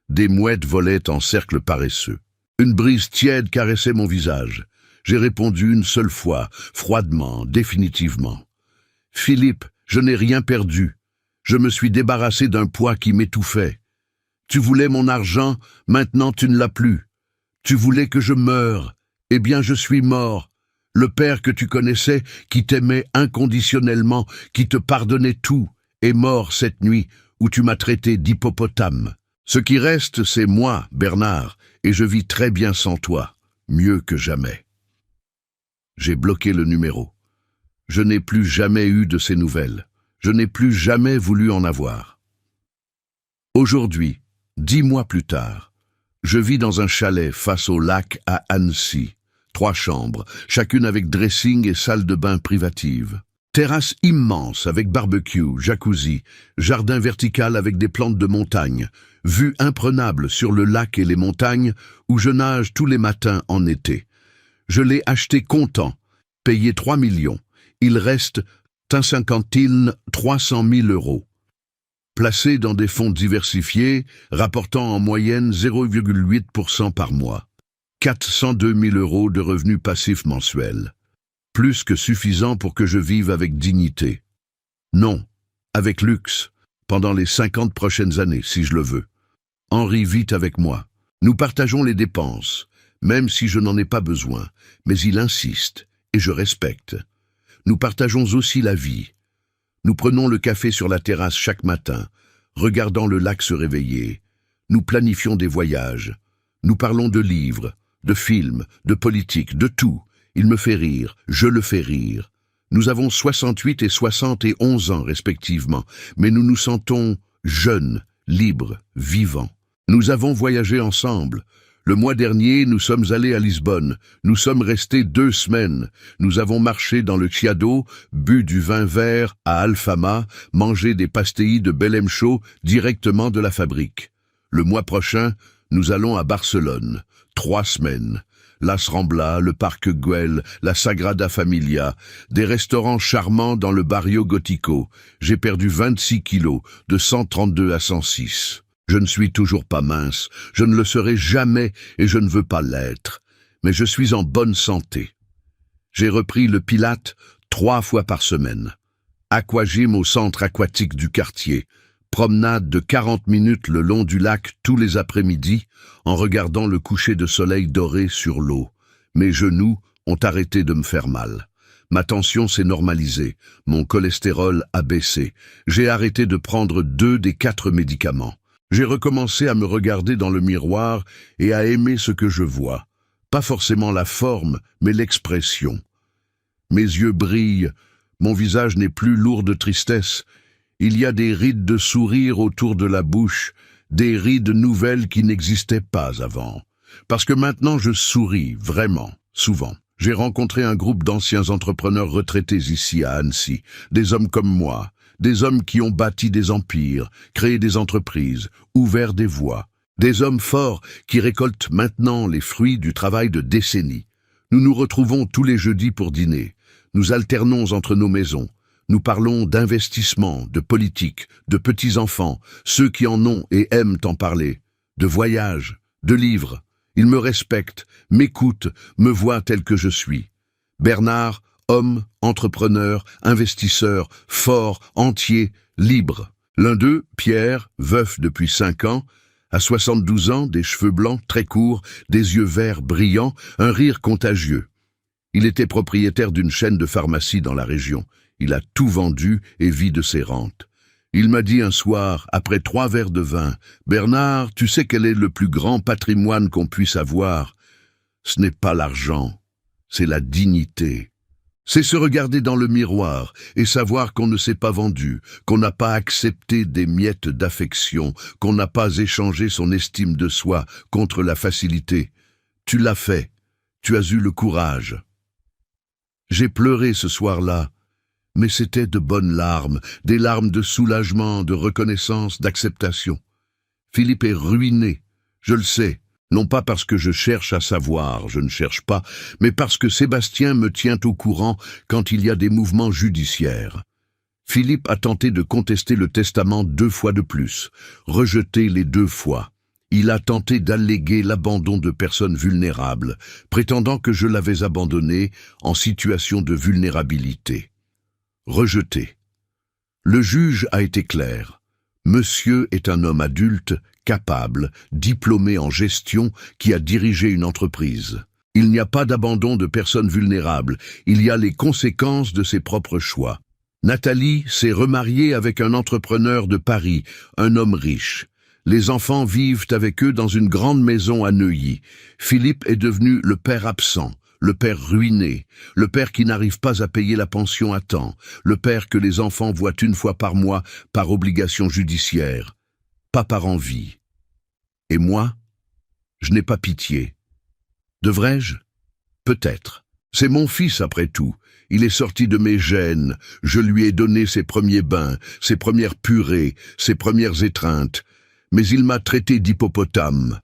Des mouettes volaient en cercle paresseux. Une brise tiède caressait mon visage. J'ai répondu une seule fois, froidement, définitivement. « Philippe, je n'ai rien perdu. Je me suis débarrassé d'un poids qui m'étouffait. Tu voulais mon argent, maintenant tu ne l'as plus. Tu voulais que je meure. Eh bien, je suis mort. Le père que tu connaissais, qui t'aimait inconditionnellement, qui te pardonnait tout, est mort cette nuit où tu m'as traité d'hippopotame. Ce qui reste, c'est moi, Bernard, et je vis très bien sans toi, mieux que jamais. » J'ai bloqué le numéro. Je n'ai plus jamais eu de ces nouvelles. Je n'ai plus jamais voulu en avoir. Aujourd'hui, 10 mois plus tard, je vis dans un chalet face au lac à Annecy. 3 chambres, chacune avec dressing et salle de bain privative. Terrasse immense avec barbecue, jacuzzi, jardin vertical avec des plantes de montagne, vue imprenable sur le lac et les montagnes où je nage tous les matins en été. Je l'ai acheté comptant, payé 3 millions. Il reste 300 000 euros. Placé dans des fonds diversifiés, rapportant en moyenne 0,8% par mois. 402 000 euros de revenus passifs mensuels. Plus que suffisant pour que je vive avec dignité. Non, avec luxe, pendant les 50 prochaines années, si je le veux. Henri vit avec moi. Nous partageons les dépenses, même si je n'en ai pas besoin, mais il insiste, et je respecte. Nous partageons aussi la vie. Nous prenons le café sur la terrasse chaque matin, regardant le lac se réveiller. Nous planifions des voyages. Nous parlons de livres, de films, de politique, de tout. Il me fait rire, je le fais rire. Nous avons 68 et 71 ans respectivement, mais nous nous sentons jeunes, libres, vivants. Nous avons voyagé ensemble. Le mois dernier, nous sommes allés à Lisbonne. Nous sommes restés 2 semaines. Nous avons marché dans le Chiado, bu du vin vert à Alfama, mangé des pastéis de Belém chaud directement de la fabrique. Le mois prochain, nous allons à Barcelone. 3 semaines. Las Ramblas, le parc Güell, la Sagrada Familia, des restaurants charmants dans le Barrio Gótico. J'ai perdu 26 kilos, de 132 à 106. Je ne suis toujours pas mince, je ne le serai jamais et je ne veux pas l'être. Mais je suis en bonne santé. J'ai repris le pilate 3 fois par semaine. Aquagym au centre aquatique du quartier. Promenade de 40 minutes le long du lac tous les après-midi en regardant le coucher de soleil doré sur l'eau. Mes genoux ont arrêté de me faire mal. Ma tension s'est normalisée, mon cholestérol a baissé. J'ai arrêté de prendre 2 des 4 médicaments. J'ai recommencé à me regarder dans le miroir et à aimer ce que je vois. Pas forcément la forme, mais l'expression. Mes yeux brillent, mon visage n'est plus lourd de tristesse. Il y a des rides de sourire autour de la bouche, des rides nouvelles qui n'existaient pas avant. Parce que maintenant je souris, vraiment, souvent. J'ai rencontré un groupe d'anciens entrepreneurs retraités ici à Annecy, des hommes comme moi, des hommes qui ont bâti des empires, créé des entreprises, ouvert des voies, des hommes forts qui récoltent maintenant les fruits du travail de décennies. Nous nous retrouvons tous les jeudis pour dîner. Nous alternons entre nos maisons. Nous parlons d'investissement, de politique, de petits-enfants, ceux qui en ont et aiment en parler, de voyages, de livres. Ils me respectent, m'écoutent, me voient tel que je suis. Bernard, homme, entrepreneur, investisseur, fort, entier, libre. L'un d'eux, Pierre, veuf depuis 5 ans, à 72 ans, des cheveux blancs très courts, des yeux verts brillants, un rire contagieux. Il était propriétaire d'une chaîne de pharmacie dans la région. Il a tout vendu et vit de ses rentes. Il m'a dit un soir, après 3 verres de vin, « Bernard, tu sais quel est le plus grand patrimoine qu'on puisse avoir? Ce n'est pas l'argent, c'est la dignité. C'est se regarder dans le miroir et savoir qu'on ne s'est pas vendu, qu'on n'a pas accepté des miettes d'affection, qu'on n'a pas échangé son estime de soi contre la facilité. Tu l'as fait, tu as eu le courage. » J'ai pleuré ce soir-là, mais c'était de bonnes larmes, des larmes de soulagement, de reconnaissance, d'acceptation. Philippe est ruiné, je le sais, non pas parce que je cherche à savoir, je ne cherche pas, mais parce que Sébastien me tient au courant quand il y a des mouvements judiciaires. Philippe a tenté de contester le testament 2 fois de plus, rejeté les 2 fois. Il a tenté d'alléguer l'abandon de personnes vulnérables, prétendant que je l'avais abandonné en situation de vulnérabilité. Rejeté. Le juge a été clair. Monsieur est un homme adulte, capable, diplômé en gestion, qui a dirigé une entreprise. Il n'y a pas d'abandon de personnes vulnérables, il y a les conséquences de ses propres choix. Nathalie s'est remariée avec un entrepreneur de Paris, un homme riche. Les enfants vivent avec eux dans une grande maison à Neuilly. Philippe est devenu le père absent, le père ruiné, le père qui n'arrive pas à payer la pension à temps, le père que les enfants voient 1 fois par mois par obligation judiciaire, pas par envie. Et moi, je n'ai pas pitié. Devrais-je? Peut-être. C'est mon fils après tout. Il est sorti de mes gènes. Je lui ai donné ses premiers bains, ses premières purées, ses premières étreintes. Mais il m'a traité d'hippopotame.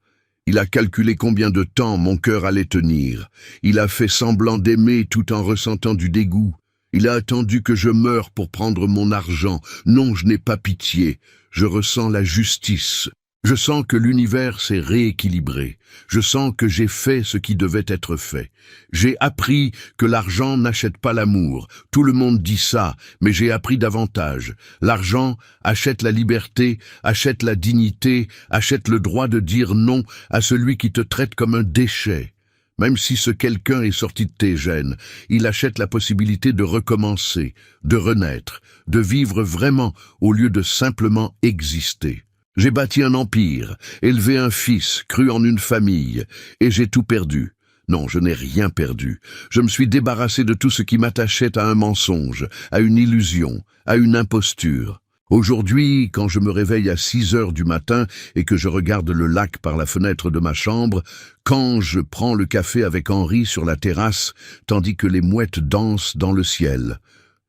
Il a calculé combien de temps mon cœur allait tenir. Il a fait semblant d'aimer tout en ressentant du dégoût. Il a attendu que je meure pour prendre mon argent. Non, je n'ai pas pitié. Je ressens la justice. Je sens que l'univers s'est rééquilibré. Je sens que j'ai fait ce qui devait être fait. J'ai appris que l'argent n'achète pas l'amour. Tout le monde dit ça, mais j'ai appris davantage. L'argent achète la liberté, achète la dignité, achète le droit de dire non à celui qui te traite comme un déchet. Même si ce quelqu'un est sorti de tes gènes, il achète la possibilité de recommencer, de renaître, de vivre vraiment au lieu de simplement exister. J'ai bâti un empire, élevé un fils, cru en une famille, et j'ai tout perdu. Non, je n'ai rien perdu. Je me suis débarrassé de tout ce qui m'attachait à un mensonge, à une illusion, à une imposture. Aujourd'hui, quand je me réveille à 6 heures du matin et que je regarde le lac par la fenêtre de ma chambre, quand je prends le café avec Henri sur la terrasse, tandis que les mouettes dansent dans le ciel,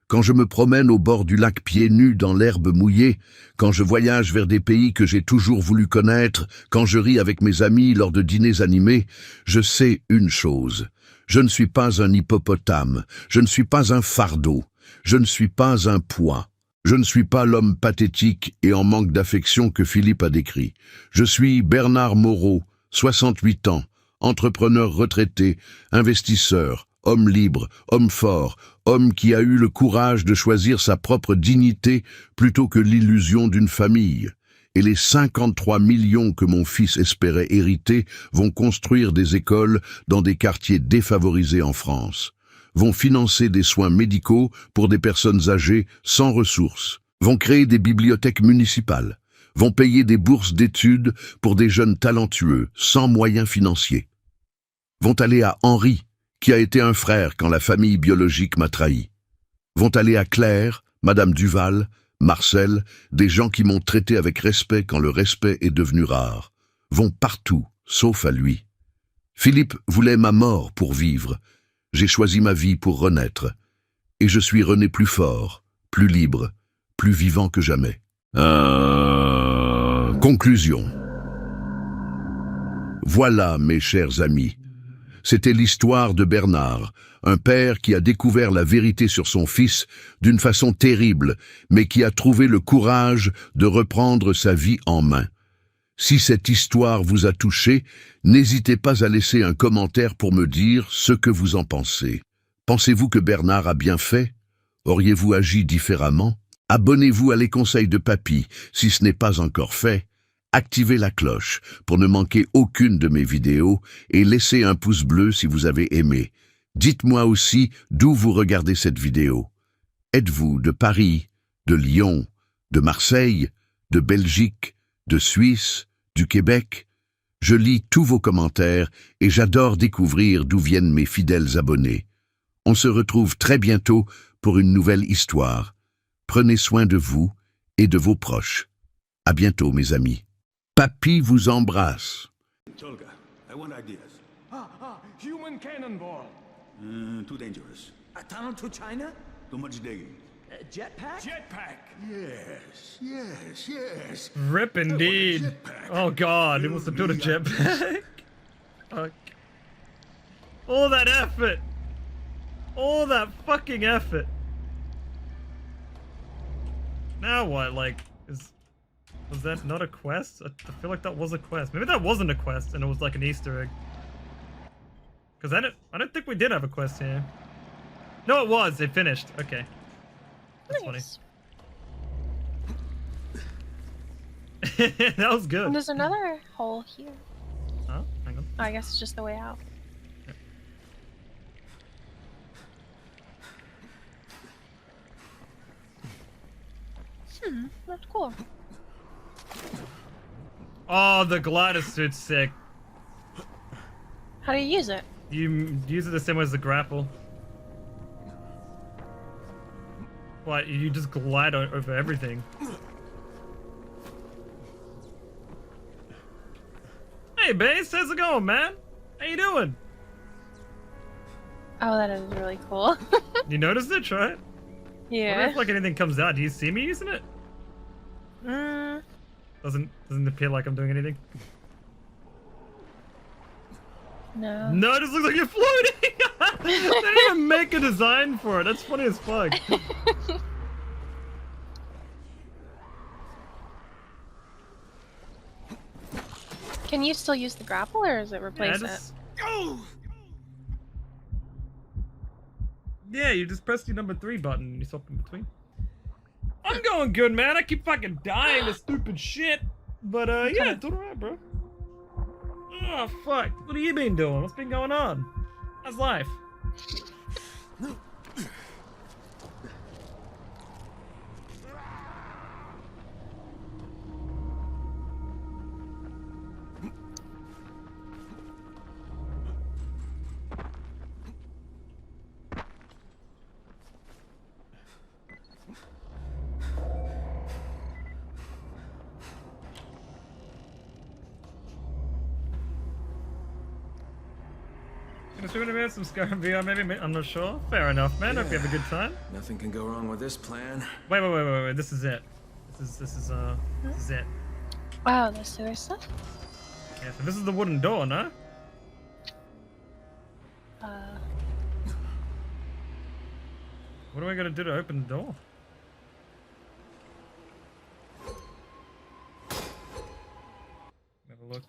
quand je me promène au bord du lac pieds nus dans l'herbe mouillée, quand je voyage vers des pays que j'ai toujours voulu connaître, quand je ris avec mes amis lors de dîners animés, je sais une chose. Je ne suis pas un hippopotame, je ne suis pas un fardeau, je ne suis pas un poids. Je ne suis pas l'homme pathétique et en manque d'affection que Philippe a décrit. Je suis Bernard Moreau, 68 ans, entrepreneur retraité, investisseur, homme libre, homme fort, homme qui a eu le courage de choisir sa propre dignité plutôt que l'illusion d'une famille. Et les 53 millions que mon fils espérait hériter vont construire des écoles dans des quartiers défavorisés en France, vont financer des soins médicaux pour des personnes âgées sans ressources, vont créer des bibliothèques municipales, vont payer des bourses d'études pour des jeunes talentueux sans moyens financiers, vont aller à Henri, qui a été un frère quand la famille biologique m'a trahi, vont aller à Claire, Madame Duval, Marcel, des gens qui m'ont traité avec respect quand le respect est devenu rare, vont partout, sauf à lui. Philippe voulait ma mort pour vivre. J'ai choisi ma vie pour renaître. Et je suis rené plus fort, plus libre, plus vivant que jamais. Conclusion. Voilà, mes chers amis. C'était l'histoire de Bernard, un père qui a découvert la vérité sur son fils d'une façon terrible, mais qui a trouvé le courage de reprendre sa vie en main. Si cette histoire vous a touché, n'hésitez pas à laisser un commentaire pour me dire ce que vous en pensez. Pensez-vous que Bernard a bien fait? Auriez-vous agi différemment? Abonnez-vous à Les Conseils de Papy si ce n'est pas encore fait. Activez la cloche pour ne manquer aucune de mes vidéos et laissez un pouce bleu si vous avez aimé. Dites-moi aussi d'où vous regardez cette vidéo. Êtes-vous de Paris, de Lyon, de Marseille, de Belgique, de Suisse, du Québec? Je lis tous vos commentaires et j'adore découvrir d'où viennent mes fidèles abonnés. On se retrouve très bientôt pour une nouvelle histoire. Prenez soin de vous et de vos proches. À bientôt, mes amis. Papy vous embrasse. Tolga, I want ideas. Human cannonball. Too dangerous. A tunnel to China? Too much digging. A jetpack? Jetpack. Yes. Rip indeed. jetpack. Oh god, he wants to build a jetpack. Fuck. All that effort. All that fucking effort. Now what? Like, was that not a quest? I feel like that was a quest. Maybe that wasn't a quest and it was like an Easter egg. Cause I don't think we did have a quest here. No, it was. It finished. Okay. That's Nice. funny. That was good. And there's another hole here. Oh, hang on. Oh, I guess it's just the way out. That's cool. Oh, the glider suit's sick. How do you use it? You use it the same way as the grapple. What? You just glide over everything. Hey, Base, how's it going, man? How you doing? Oh, that is really cool. You noticed it? Try it. I wonder Yeah. if like anything comes out. Do you see me using it? Mm, Doesn't appear like I'm doing anything. no. No, it just looks like you're floating. They didn't even make a design for it. That's funny as fuck. Can you still use the grapple, or is it replace Yeah, you just press the number 3 button and you swap in between. I'm going good, man. I keep fucking dying to stupid shit. But, yeah, doing alright, bro. Oh, fuck. What have you been doing? What's been going on? How's life? Gonna stream in a minute, some Skyrim VR, maybe? I'm not sure. Fair enough, man. Hope you have a good time. Nothing can go wrong with this plan. Wait. This is it. This is it. it? Wow, the sewer stuff? Yeah, so this is the wooden door, no? What do I gotta do to open the door? Have a look.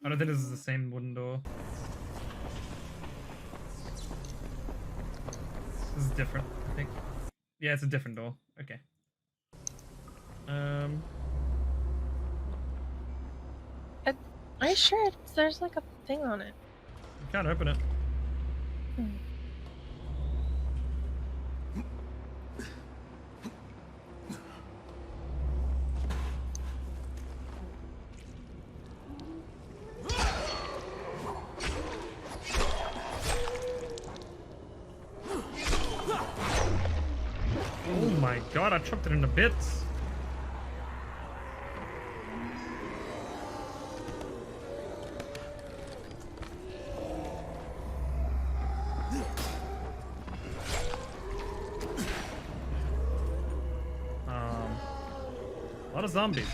I don't think this is the same wooden door. This is different, I think. Yeah, it's a different door. Okay. Are you sure there's like a thing on it? You can't open it. Oh my god, I chopped it into bits. A lot of zombies.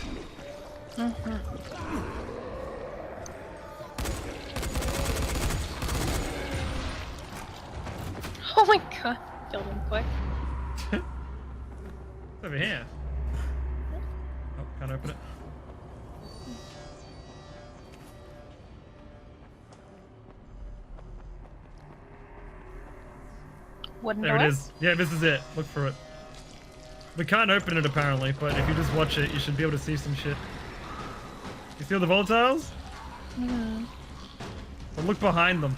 Oh my god, killed him quick. It's over here. Oh, can't open it. Wooden There door? it is. Yeah, this is it. Look for it. We can't open it apparently, but if you just watch it, you should be able to see some shit. You see all the volatiles? But look behind them.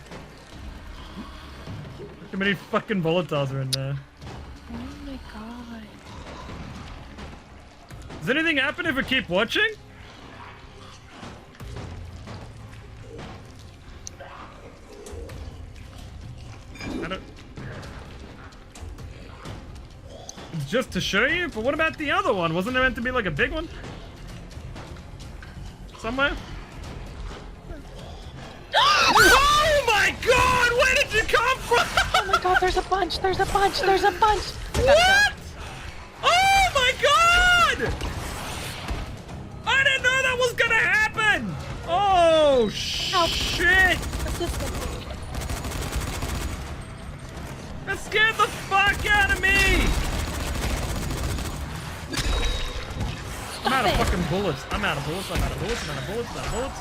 Look how many fucking volatiles are in there. Oh my god. Does anything happen if we keep watching? I don't... Just to show you? But what about the other one? Wasn't there meant to be like a big one? Somewhere? Oh my god! Where did you come from? Oh my god, there's a bunch, there's a bunch, there's a bunch! What? Oh my god! I didn't know that was gonna happen! Oh shit! Assistant. That scared the fuck out of me! I'm out of fucking bullets. I'm out of bullets. I'm out of bullets. I'm out of bullets. I'm out of bullets.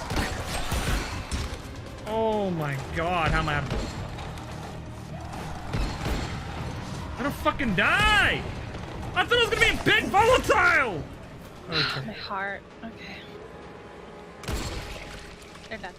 Oh my god, how am I out of bullets? I'm gonna fucking die! I thought it was gonna be a big volatile! Okay. My heart. Okay. They're done.